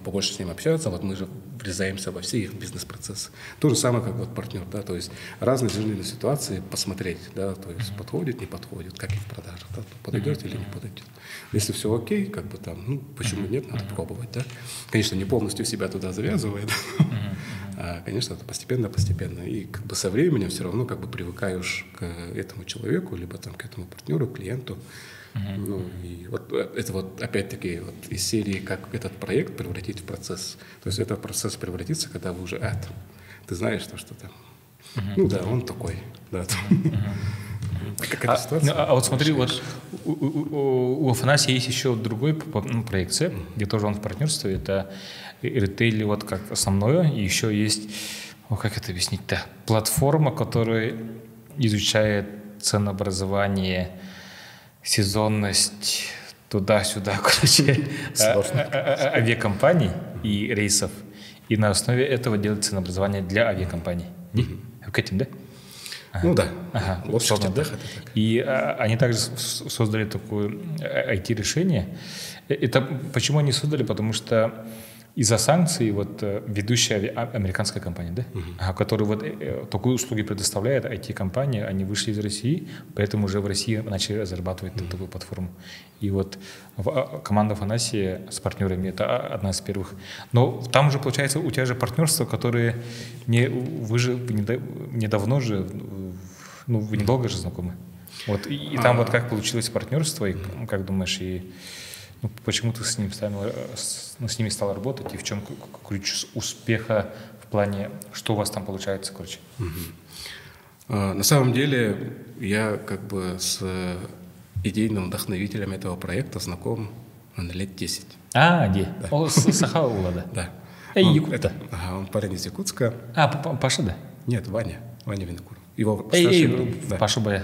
побольше с ним общаться, вот мы же врезаемся во все их бизнес-процессы. То же самое, как вот партнер, да, то есть разные жизненные ситуации посмотреть, да, то есть подходит, не подходит, как и в продажах, да, подойдет или не подойдет. Если все окей, как бы там, ну, почему нет, надо пробовать, да. Конечно, не полностью себя туда завязывая, да, конечно, это постепенно, и как бы со временем все равно как бы привыкаешь к этому человеку, либо там к этому партнеру, клиенту. Ну, и вот это вот опять-таки вот из серии, как этот проект превратить в процесс. То есть этот процесс превратится, когда вы уже ты знаешь, что там. Ну да, он такой. Да. Какая-то ситуация. А вот смотри, вот у Афанасия есть еще другой проект, где тоже он в партнерстве. Это ритейл вот как основное. И еще есть, как это объяснить-то, платформа, которая изучает ценообразование, сезонность, туда-сюда, короче, авиакомпаний и рейсов. И на основе этого делать ценообразование для авиакомпаний. К этим, да? Ну да. Лошадь, да? И они также создали такое IT-решение. Это почему они создали? Потому что из-за санкций вот ведущая американская компания, да, которая вот такую услуги предоставляет, IT-компания, они вышли из России, поэтому уже в России начали разрабатывать такую платформу. И вот команда Афанасия с партнерами — это одна из первых. Но там уже, получается, у тебя же партнерство, которое вы же недавно же, ну, вы недолго же знакомы. Вот, и там вот как получилось партнерство, и как думаешь, и почему ты с ними стал работать, и в чем ключ успеха в плане, что у вас там получается, короче? На самом деле я как бы с идейным вдохновителем этого проекта знаком на лет 10. Где? Да. С Сахаула, да? Да. Якутска. Он парень из Якутска. Паша, да? Нет, Ваня Винокуров. его да. Паша Б.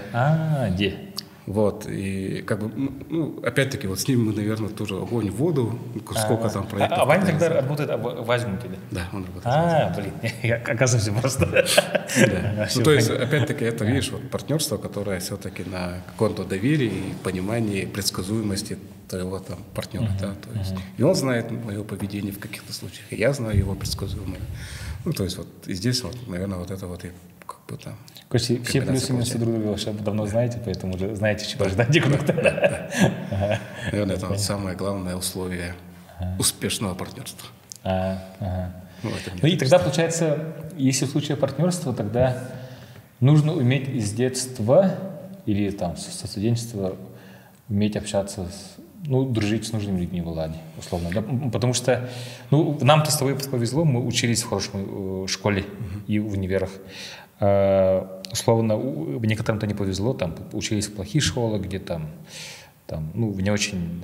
Где? Вот, и как бы, ну, опять-таки, вот с ним мы, наверное, тоже огонь в воду, сколько там проектов. А Ваня тогда работает в Азимуте, да? Да, он работает. Блин, оказывается, просто. Да. Ну, то есть, опять-таки, это, видишь, вот партнерство, которое все-таки на каком-то доверии и понимании предсказуемости твоего там партнера, да, то есть, и он знает мое поведение в каких-то случаях, и я знаю его предсказуемое. Ну, то есть, вот, и здесь, вот, наверное, вот это вот и как бы там... Короче, все плюсы и минусы друг друга вообще давно знаете, поэтому уже знаете, чего ждать когда-то. Наверное, это самое главное условие успешного партнерства. Ну и тогда, получается, если в случае партнерства, тогда нужно уметь из детства или там со студенчества уметь общаться, дружить с нужными людьми в Ладе, условно. Да? Потому что, нам-то с тобой повезло, мы учились в хорошей школе и в универах. Условно, некоторым-то не повезло, там учились в плохих школах, где там не очень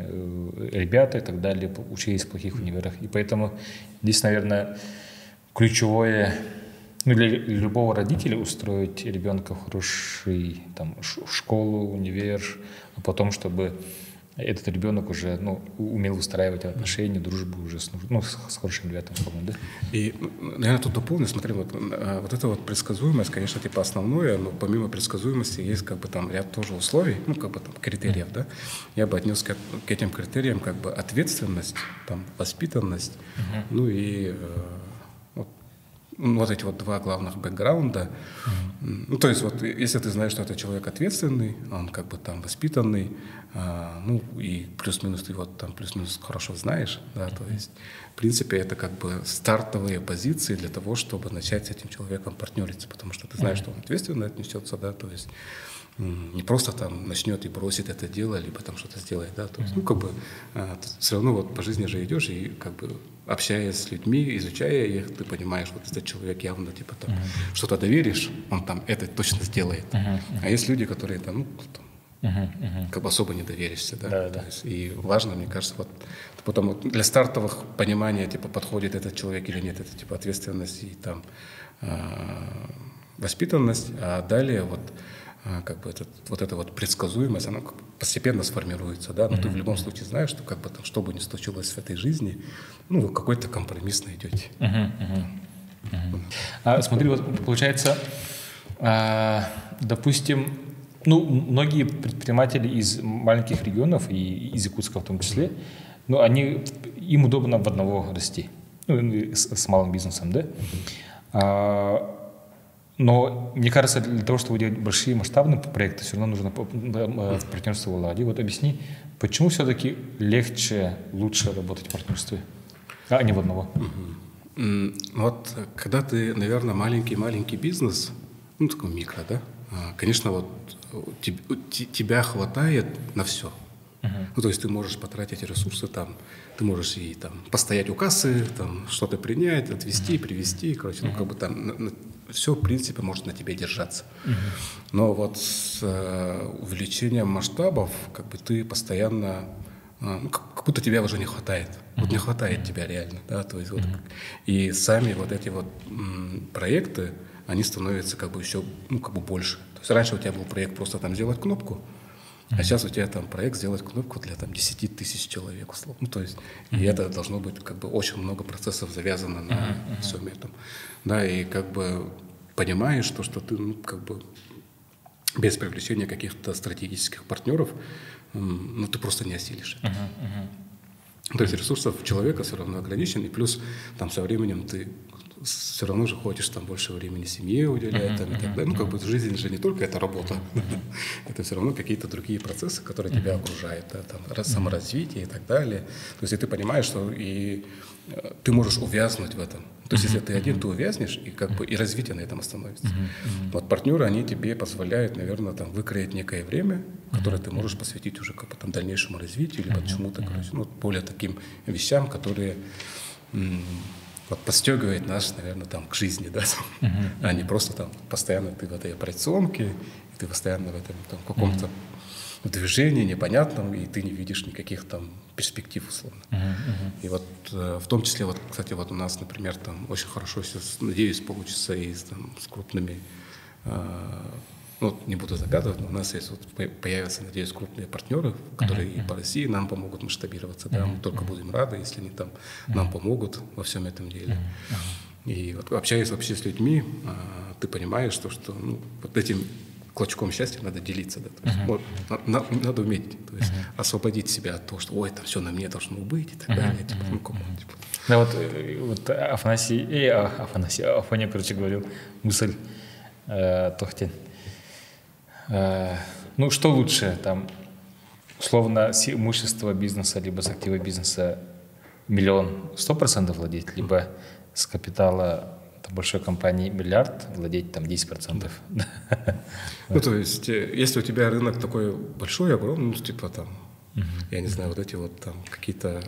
ребята и так далее, учились в плохих универах. И поэтому здесь, наверное, ключевое для любого родителя устроить ребенка в хороший школу, универ, а потом, чтобы этот ребенок уже умел устраивать отношения, дружбу уже с хорошим ребятами, да? И, наверное, тут дополню, смотри, вот эта вот предсказуемость, конечно, типа основное, но помимо предсказуемости есть как бы там ряд тоже условий, как бы там критериев, да? Я бы отнес к этим критериям как бы ответственность, там, воспитанность, и вот эти вот два главных бэкграунда. То есть вот если ты знаешь, что это человек ответственный, он как бы там воспитанный, и плюс-минус ты его там плюс-минус хорошо знаешь, да, то есть в принципе это как бы стартовые позиции для того, чтобы начать с этим человеком партнериться, потому что ты знаешь, что он ответственно отнесется, да, то есть не просто там начнет и бросит это дело, либо там что-то сделает, да, то есть, все равно вот по жизни же идешь и как бы общаясь с людьми, изучая их, ты понимаешь, вот этот человек явно типа там что-то доверишь, он там это точно сделает. А есть люди, которые там, как бы особо не доверишься, да. То есть, и важно, мне кажется, вот потом для стартовых понимания, типа, подходит этот человек или нет, это типа ответственность и там воспитанность, а далее вот как бы эта предсказуемость, она постепенно сформируется, да, но ты в любом случае знаешь, что как бы там, что бы ни случилось в этой жизни, вы какой-то компромисс найдете. Смотри, вот получается, допустим, многие предприниматели из маленьких регионов и из Якутска в том числе, им удобно в одного расти, с малым бизнесом, да? Но мне кажется, для того, чтобы делать большие масштабные проекты, все равно нужно партнерство в Ладе. Вот объясни, почему все-таки легче, лучше работать в партнерстве, а не в одного? Вот когда ты, наверное, маленький бизнес, такой микро, да, конечно, вот тебя хватает на все. То есть ты можешь потратить ресурсы, там, ты можешь и там постоять у кассы, там, что-то принять, отвезти, привезти, короче, как бы там все, в принципе, может на тебе держаться. Но вот с увеличением масштабов, как бы ты постоянно, как будто тебя уже не хватает. Вот не хватает тебя реально, да, то есть и сами вот эти вот проекты, они становятся как бы еще, как бы больше. То есть раньше у тебя был проект просто там сделать кнопку, а сейчас у тебя там проект сделать кнопку для там 10 тысяч человек, условно. То есть, и это должно быть как бы очень много процессов завязано на всем этом. Да, и как бы понимаешь, что ты как бы без привлечения каких-то стратегических партнеров, ты просто не осилишь это. То есть ресурсов человека все равно ограничен, и плюс там со временем ты все равно же хочешь там больше времени семье уделять, там, и так далее. Как бы жизнь же не только это работа, это все равно какие-то другие процессы, которые тебя окружают, да, там, саморазвитие и так далее. То есть и ты понимаешь, что и ты можешь увязнуть в этом. То есть если ты один, ты увязнешь, и как бы и развитие на этом остановится. Вот партнеры, они тебе позволяют, наверное, там выкроить некое время, которое ты можешь посвятить уже как бы там дальнейшему развитию, либо чему-то, короче, более таким вещам, которые подстегивает нас, наверное, там, к жизни, да, а не просто там постоянно ты в этой операционке, ты постоянно в этом там, каком-то движении непонятном, и ты не видишь никаких там перспектив, условно. И вот в том числе, вот, кстати, вот у нас, например, там очень хорошо сейчас, надеюсь, получится и с крупными ну, не буду загадывать, но у нас есть вот появятся, надеюсь, крупные партнеры, которые и по России нам помогут масштабироваться. Да, мы только будем рады, если они там нам помогут во всем этом деле. И вот, общаясь вообще с людьми, ты понимаешь, что ну, вот этим клочком счастья надо делиться. Да, то есть, вот, надо уметь, то есть, освободить себя от того, что ой, там все на мне должно быть и так далее. Типа, ну, типа. Да, вот Афоня, короче, говорил мысль Тохтин. Ну, что лучше, там, условно, с имущества бизнеса, либо с актива бизнеса 100% владеть, либо с капитала большой компании миллиард владеть там 10%. Ну, то есть, если у тебя рынок такой большой, огромный, ну, типа там, я не знаю, вот эти вот там какие-то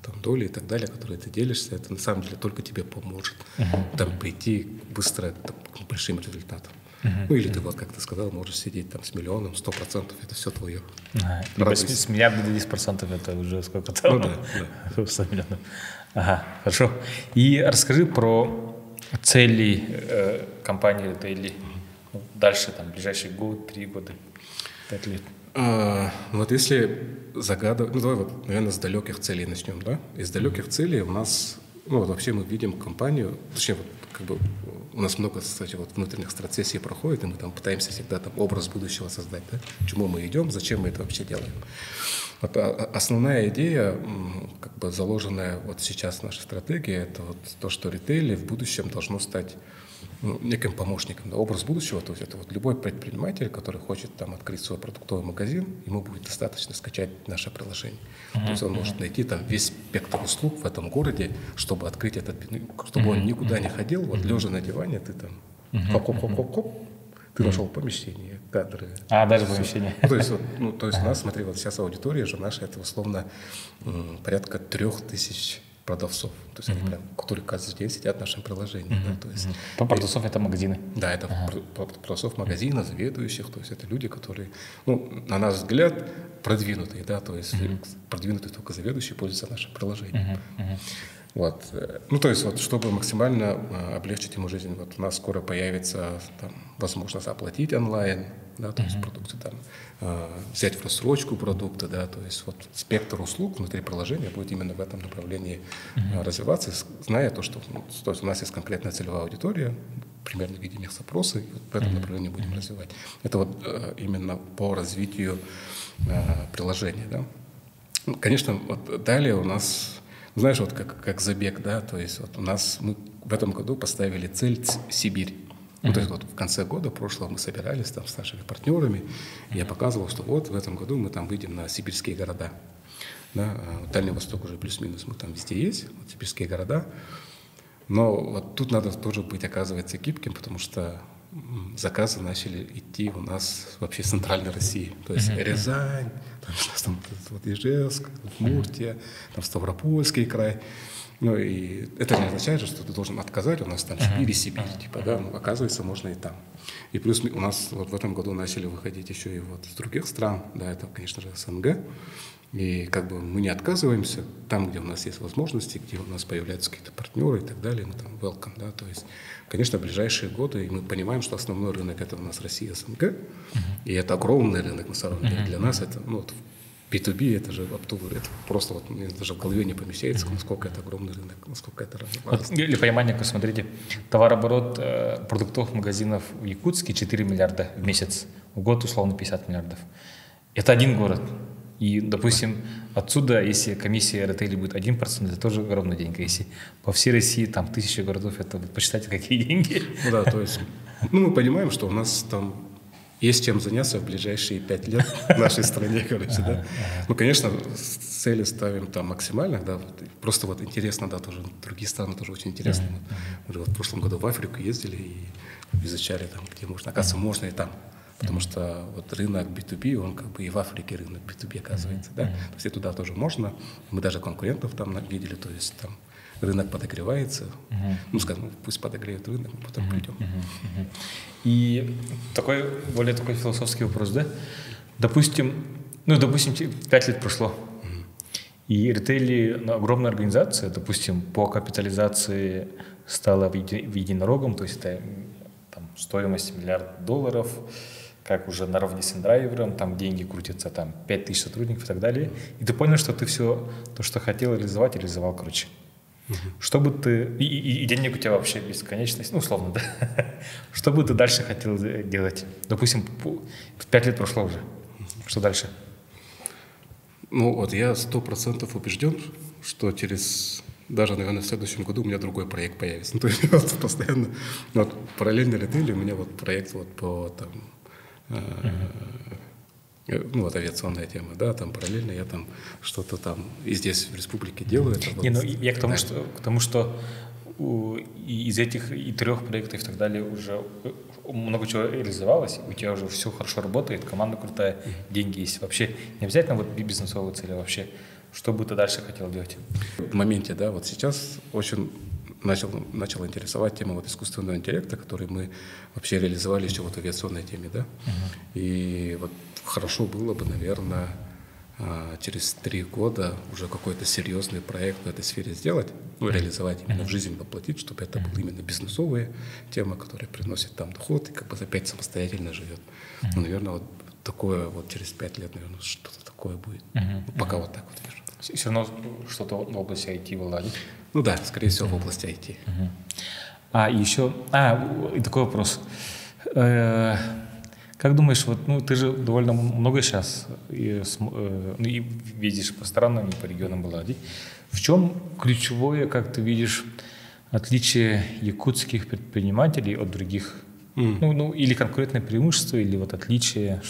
там доли и так далее, которые ты делишься, это на самом деле только тебе поможет там прийти быстро к большим результатам. Ну, или ты, вот, как ты сказал, можешь сидеть там с миллионом, 100%, это все твое. Либо с миллиарда до 10% это уже сколько там? Ну, да. 100 миллионов. Ага, хорошо. И расскажи про цели компании Retail. Дальше, там, ближайший год, 3 года, 5 лет. Вот если загадывать, ну, давай вот, наверное, с далеких целей начнем, да? Из далеких целей у нас, ну, вот вообще мы видим компанию, точнее, вот, как бы у нас много, кстати, вот внутренних стратсессий проходит, и мы там пытаемся всегда там образ будущего создать, да? К чему мы идем, зачем мы это вообще делаем. Вот основная идея, как бы заложенная вот сейчас в нашей стратегии, это вот то, что ритейл в будущем должно стать неким помощником, да, образ будущего. То есть это вот любой предприниматель, который хочет там открыть свой продуктовый магазин, ему будет достаточно скачать наше приложение. То есть он может найти там весь спектр услуг в этом городе, чтобы открыть этот, чтобы он никуда не ходил, вот лежа на диване, ты там хоп-хоп-хоп-хоп, ты нашел помещение, кадры. Даже помещение. Ну, то есть, вот, ну, то есть у нас, смотри, вот сейчас аудитория же наша, это условно порядка 3000 продавцов, то есть они прям, которые каждый день сидят в нашем приложении. Да, то есть, продавцов это магазины? Да, это продавцов магазина, заведующих, то есть это люди, которые, ну, на наш взгляд, продвинутые, да, то есть продвинутые только заведующие пользуются нашим приложением. Вот. Ну, то есть, вот, чтобы максимально облегчить ему жизнь, вот у нас скоро появится там, возможность оплатить онлайн, да, то есть продукты там, взять в рассрочку продукты, да, то есть вот спектр услуг внутри приложения будет именно в этом направлении развиваться, зная то, что ну, то есть у нас есть конкретная целевая аудитория, примерно видим их запросы, и вот в этом направлении будем развивать. Это вот именно по развитию приложения, да. Ну, конечно, вот далее у нас, знаешь, вот как забег, да, то есть вот у нас мы в этом году поставили цель Сибирь. Ну, то есть вот в конце года прошлого мы собирались там с нашими партнерами, и я показывал, что вот в этом году мы там выйдем на сибирские города. Да, Дальний Восток уже плюс-минус, мы там везде есть, вот сибирские города. Но вот тут надо тоже быть, оказывается, гибким, потому что заказы начали идти у нас вообще с центральной России. То есть Рязань, там вот Ижевск, Удмуртия, там Ставропольский край. Ну и это не означает, что ты должен отказать, у нас там Сибирь, типа, да, ну, оказывается, можно и там. И плюс у нас вот в этом году начали выходить еще и вот из других стран, да, это, конечно же, СНГ. И как бы мы не отказываемся там, где у нас есть возможности, где у нас появляются какие-то партнеры и так далее, мы там welcome, да, то есть, конечно, в ближайшие годы, и мы понимаем, что основной рынок это у нас Россия, СНГ, и это огромный рынок на самом деле, для нас это, ну, вот, B2B, это же оптовый, это просто вот мне даже в голове не помещается, насколько это огромный рынок, насколько это важно. Вот для понимания, смотрите, товарооборот продуктовых магазинов в Якутске 4 миллиарда в месяц, в год условно 50 миллиардов. Это один город. И, допустим, отсюда, если комиссия ритейля будет 1%, это тоже огромная деньга. Если по всей России там 1000 городов, это посчитайте, какие деньги. Ну да, то есть, ну мы понимаем, что у нас там есть чем заняться в ближайшие 5 лет в нашей стране, короче, да. Ну, конечно, цели ставим там максимально, да, просто вот интересно, да, тоже другие страны тоже очень интересно. Мы вот в прошлом году в Африку ездили и изучали там, где можно, оказывается, можно и там. Потому что вот рынок B2B, он как бы и в Африке рынок B2B оказывается, да. То есть и туда тоже можно. Мы даже конкурентов там видели, то есть там рынок подогревается. Ну, скажем, пусть подогреет рынок, мы потом придем. И более такой философский вопрос, да? Допустим, 5 лет прошло. И ритейл, огромная организация, допустим, по капитализации стала в единорогом, то есть это там стоимость $1 миллиард, как уже наравне с индрайвером, там деньги крутятся, там 5000 сотрудников и так далее. И ты понял, что ты все то, что хотел реализовать, реализовал, короче. Что бы ты... И денег у тебя вообще бесконечность, ну, условно, да? Что бы ты дальше хотел делать? Допустим, 5 лет прошло уже. Что дальше? Ну, вот я 100% убежден, что даже, наверное, в следующем году у меня другой проект появится. Ну, то есть вот постоянно... Вот параллельно летели, у меня вот проект вот по там... Ну, вот авиационная тема, да, там параллельно я там что-то там и здесь в республике делаю. Не, ну я к тому, что из этих 3 проектов и так далее уже много чего реализовалось, у тебя уже все хорошо работает, команда крутая, деньги есть. Вообще не обязательно вот бизнесовые цели, вообще что бы ты дальше хотел делать? В моменте, да, вот сейчас очень начала интересовать тема вот искусственного интеллекта, который мы вообще реализовали еще вот в авиационной теме, да. И вот хорошо было бы, наверное, через 3 года уже какой-то серьезный проект в этой сфере сделать, ну, реализовать, именно в жизнь воплотить, чтобы это была именно бизнесовая тема, которая приносит там доход и как бы опять самостоятельно живет. Ну, наверное, вот такое вот через 5 лет, наверное, что-то такое будет. Пока вот так вот вижу. Все равно что-то в области IT владеть? Ну да, скорее всего, в области IT. И такой вопрос. Как думаешь, вот, ну, ты же довольно много сейчас и видишь по странам и по регионам владеть. В чем ключевое, как ты видишь, отличие якутских предпринимателей от других? Ну, или конкурентное преимущество, или вот отличие?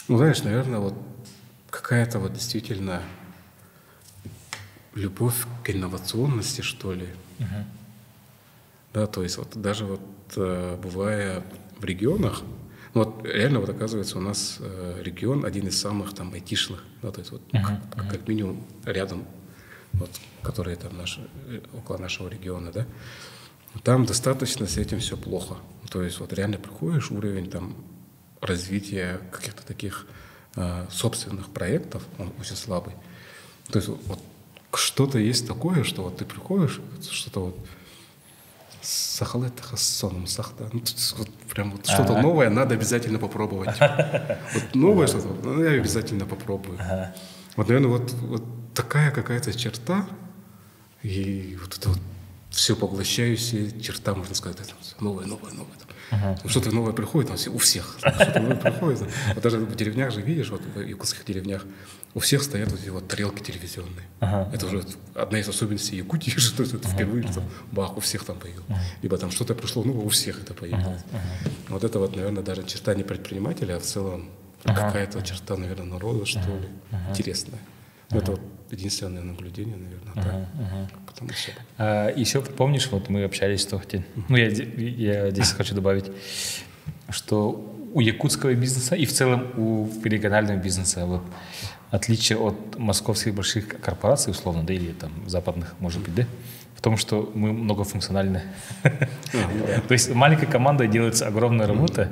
Ну, знаешь, наверное, вот какая-то вот действительно любовь к инновационности, что ли. Да, то есть вот даже вот бывая в регионах, ну, вот реально вот оказывается у нас регион один из самых там айтишных, да, то есть вот как минимум рядом, вот, которые там около нашего региона, да. Там достаточно с этим все плохо. То есть вот реально приходишь, уровень там развития каких-то таких собственных проектов, он очень слабый. То есть вот что-то есть такое, что вот ты приходишь, что-то вот сахалет хассоном сахта, вот прям вот что-то новое надо обязательно попробовать. Вот новое что-то, ну, я обязательно попробую. Вот, наверное, вот такая какая-то черта, и вот это вот все поглощающая черта, можно сказать, это новое. Что-то новое приходит, у всех. Что-то новое приходит. Вот даже в деревнях же видишь, вот в якутских деревнях, у всех стоят вот эти вот тарелки телевизионные. Это уже одна из особенностей Якутии, что это впервые там, бах, у всех там появилось. Либо там что-то пришло новое, у всех это появилось. Вот это вот, наверное, даже черта не предпринимателя, а в целом какая-то черта, наверное, народа, что ли, интересная. Это вот единственное наблюдение, наверное, так. Потом еще помнишь, вот мы общались, ну, я здесь хочу добавить, что у якутского бизнеса и в целом у регионального бизнеса вот отличие от московских больших корпораций, условно, да, или там западных, может быть, да, в том, что мы многофункциональны. То есть маленькой командой делается огромная работа,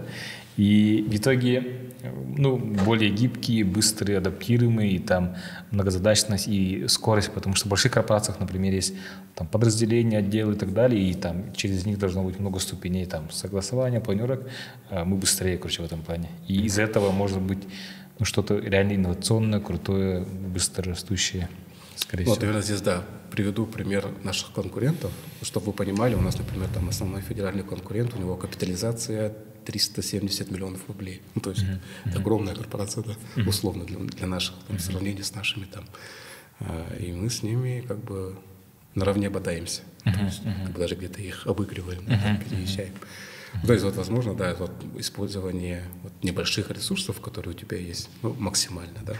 и в итоге, ну, более гибкие, быстрые, адаптируемые, и там многозадачность и скорость, потому что в больших корпорациях, например, есть там подразделения, отделы и так далее, и там через них должно быть много ступеней там согласования, планировок. Мы быстрее, короче, в этом плане. И из-за этого может быть что-то реально инновационное, крутое, быстрорастущее, скорее всего. Вот, наверное, здесь, да, приведу пример наших конкурентов, чтобы вы понимали, у нас, например, там основной федеральный конкурент, у него капитализация 370 миллионов рублей. Ну, то есть это огромная корпорация, да, условно, для наших, там, в сравнении с нашими там. И мы с ними как бы наравне бодаемся. То есть, как бы даже где-то их обыгрываем, переезжаем. То есть, вот, возможно, да, вот, использование вот, небольших ресурсов, которые у тебя есть, ну, максимально, да,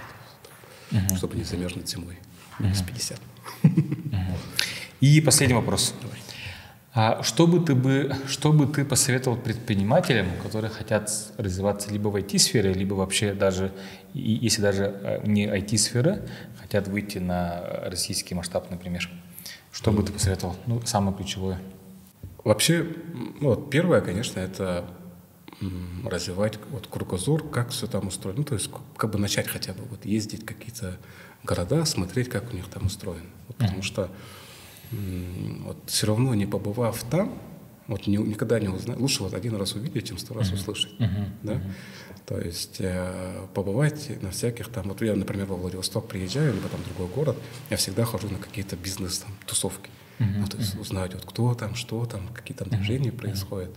чтобы не замерзнуть зимой. Минус 50. И последний вопрос. Что бы ты посоветовал предпринимателям, которые хотят развиваться либо в IT-сфере, либо вообще даже, если даже не IT-сфера, хотят выйти на российский масштаб, например? Что бы ты посоветовал? Ну, самое ключевое. Вообще, ну, вот первое, конечно, это развивать вот кругозор, как все там устроено. Ну, то есть как бы начать хотя бы вот ездить в какие-то города, смотреть, как у них там устроено. потому что вот все равно, не побывав там, вот никогда не узнать. Лучше вот один раз увидеть, чем 100 раз услышать. Да? То есть побывать на всяких там... Вот я, например, во Владивосток приезжаю, либо там в другой город, я всегда хожу на какие-то бизнес-тусовки. Ну, то есть узнать, вот кто там, что там, какие там движения происходят.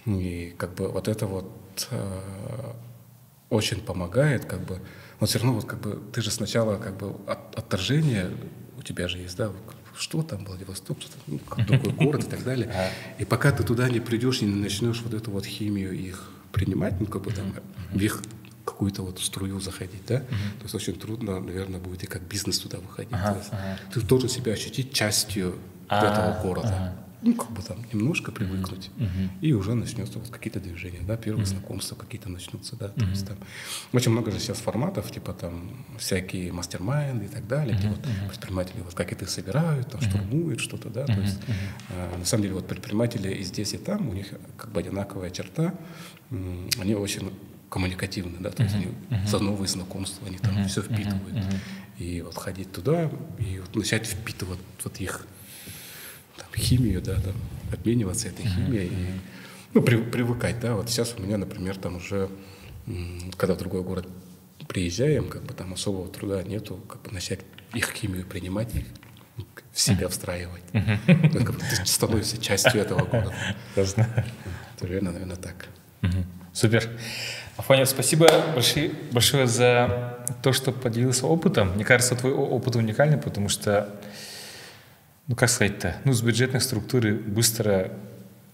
И как бы вот это вот очень помогает, как бы... Но все равно вот как бы ты же сначала как бы отторжение у тебя же есть, да, что там, Владивосток, что ну, другой город и так далее. И пока ты туда не придешь и не начнешь вот эту вот химию их принимать, ну, как бы там в их какую-то вот струю заходить, да, то есть очень трудно, наверное, будет и как бизнес туда выходить. То есть ты должен себя ощутить частью этого города. Ну, как бы там немножко привыкнуть, и уже начнется вот какие-то движения, да, первые знакомства какие-то начнутся, да, то есть там очень много же сейчас форматов, типа там всякие мастер-майнды и так далее, где вот предприниматели вот как это собирают, там штурмуют что-то, да, то есть на самом деле вот предприниматели и здесь, и там, у них как бы одинаковая черта, они очень коммуникативны, да, то есть они за новые знакомства, они там все впитывают, и вот ходить туда, и вот начать впитывать вот их там, химию, да, там, обмениваться этой химией, и, ну, привыкать, да, вот сейчас у меня, например, там уже, когда в другой город приезжаем, как бы там особого труда нету, как бы начать их химию принимать и в себя встраивать. Как бы ты становишься частью этого города. Наверное, так. Супер. Афоня, спасибо большое за то, что поделился опытом. Мне кажется, твой опыт уникальный, потому что, ну, как сказать-то, ну, с бюджетной структуры быстро,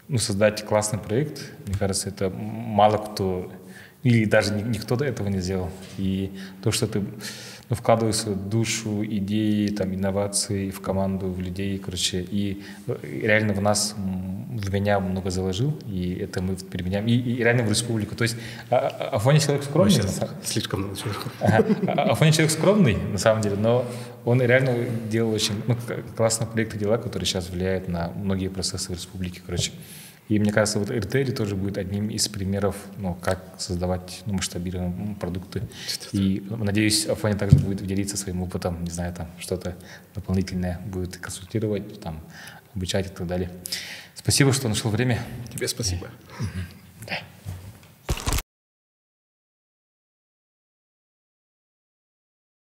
ну, создать классный проект, мне кажется, это мало кто, или даже никто до этого не сделал. И то, что ты, ну, вкладываешь свою душу, идеи, там, инновации в команду, в людей, короче, и реально в меня много заложил, и это мы применяем, и реально в республику. То есть Афоня человек скромный. Слишком много человек. Афоня человек скромный, на самом деле, но он реально делал очень классные проекты, дела, которые сейчас влияют на многие процессы в республике, короче. И мне кажется, вот ритейл тоже будет одним из примеров, ну, как создавать, ну, масштабированные продукты. И, надеюсь, Афоня также будет делиться своим опытом, не знаю, там что-то дополнительное будет консультировать, там, обучать и так далее. Спасибо, что нашел время. Тебе спасибо.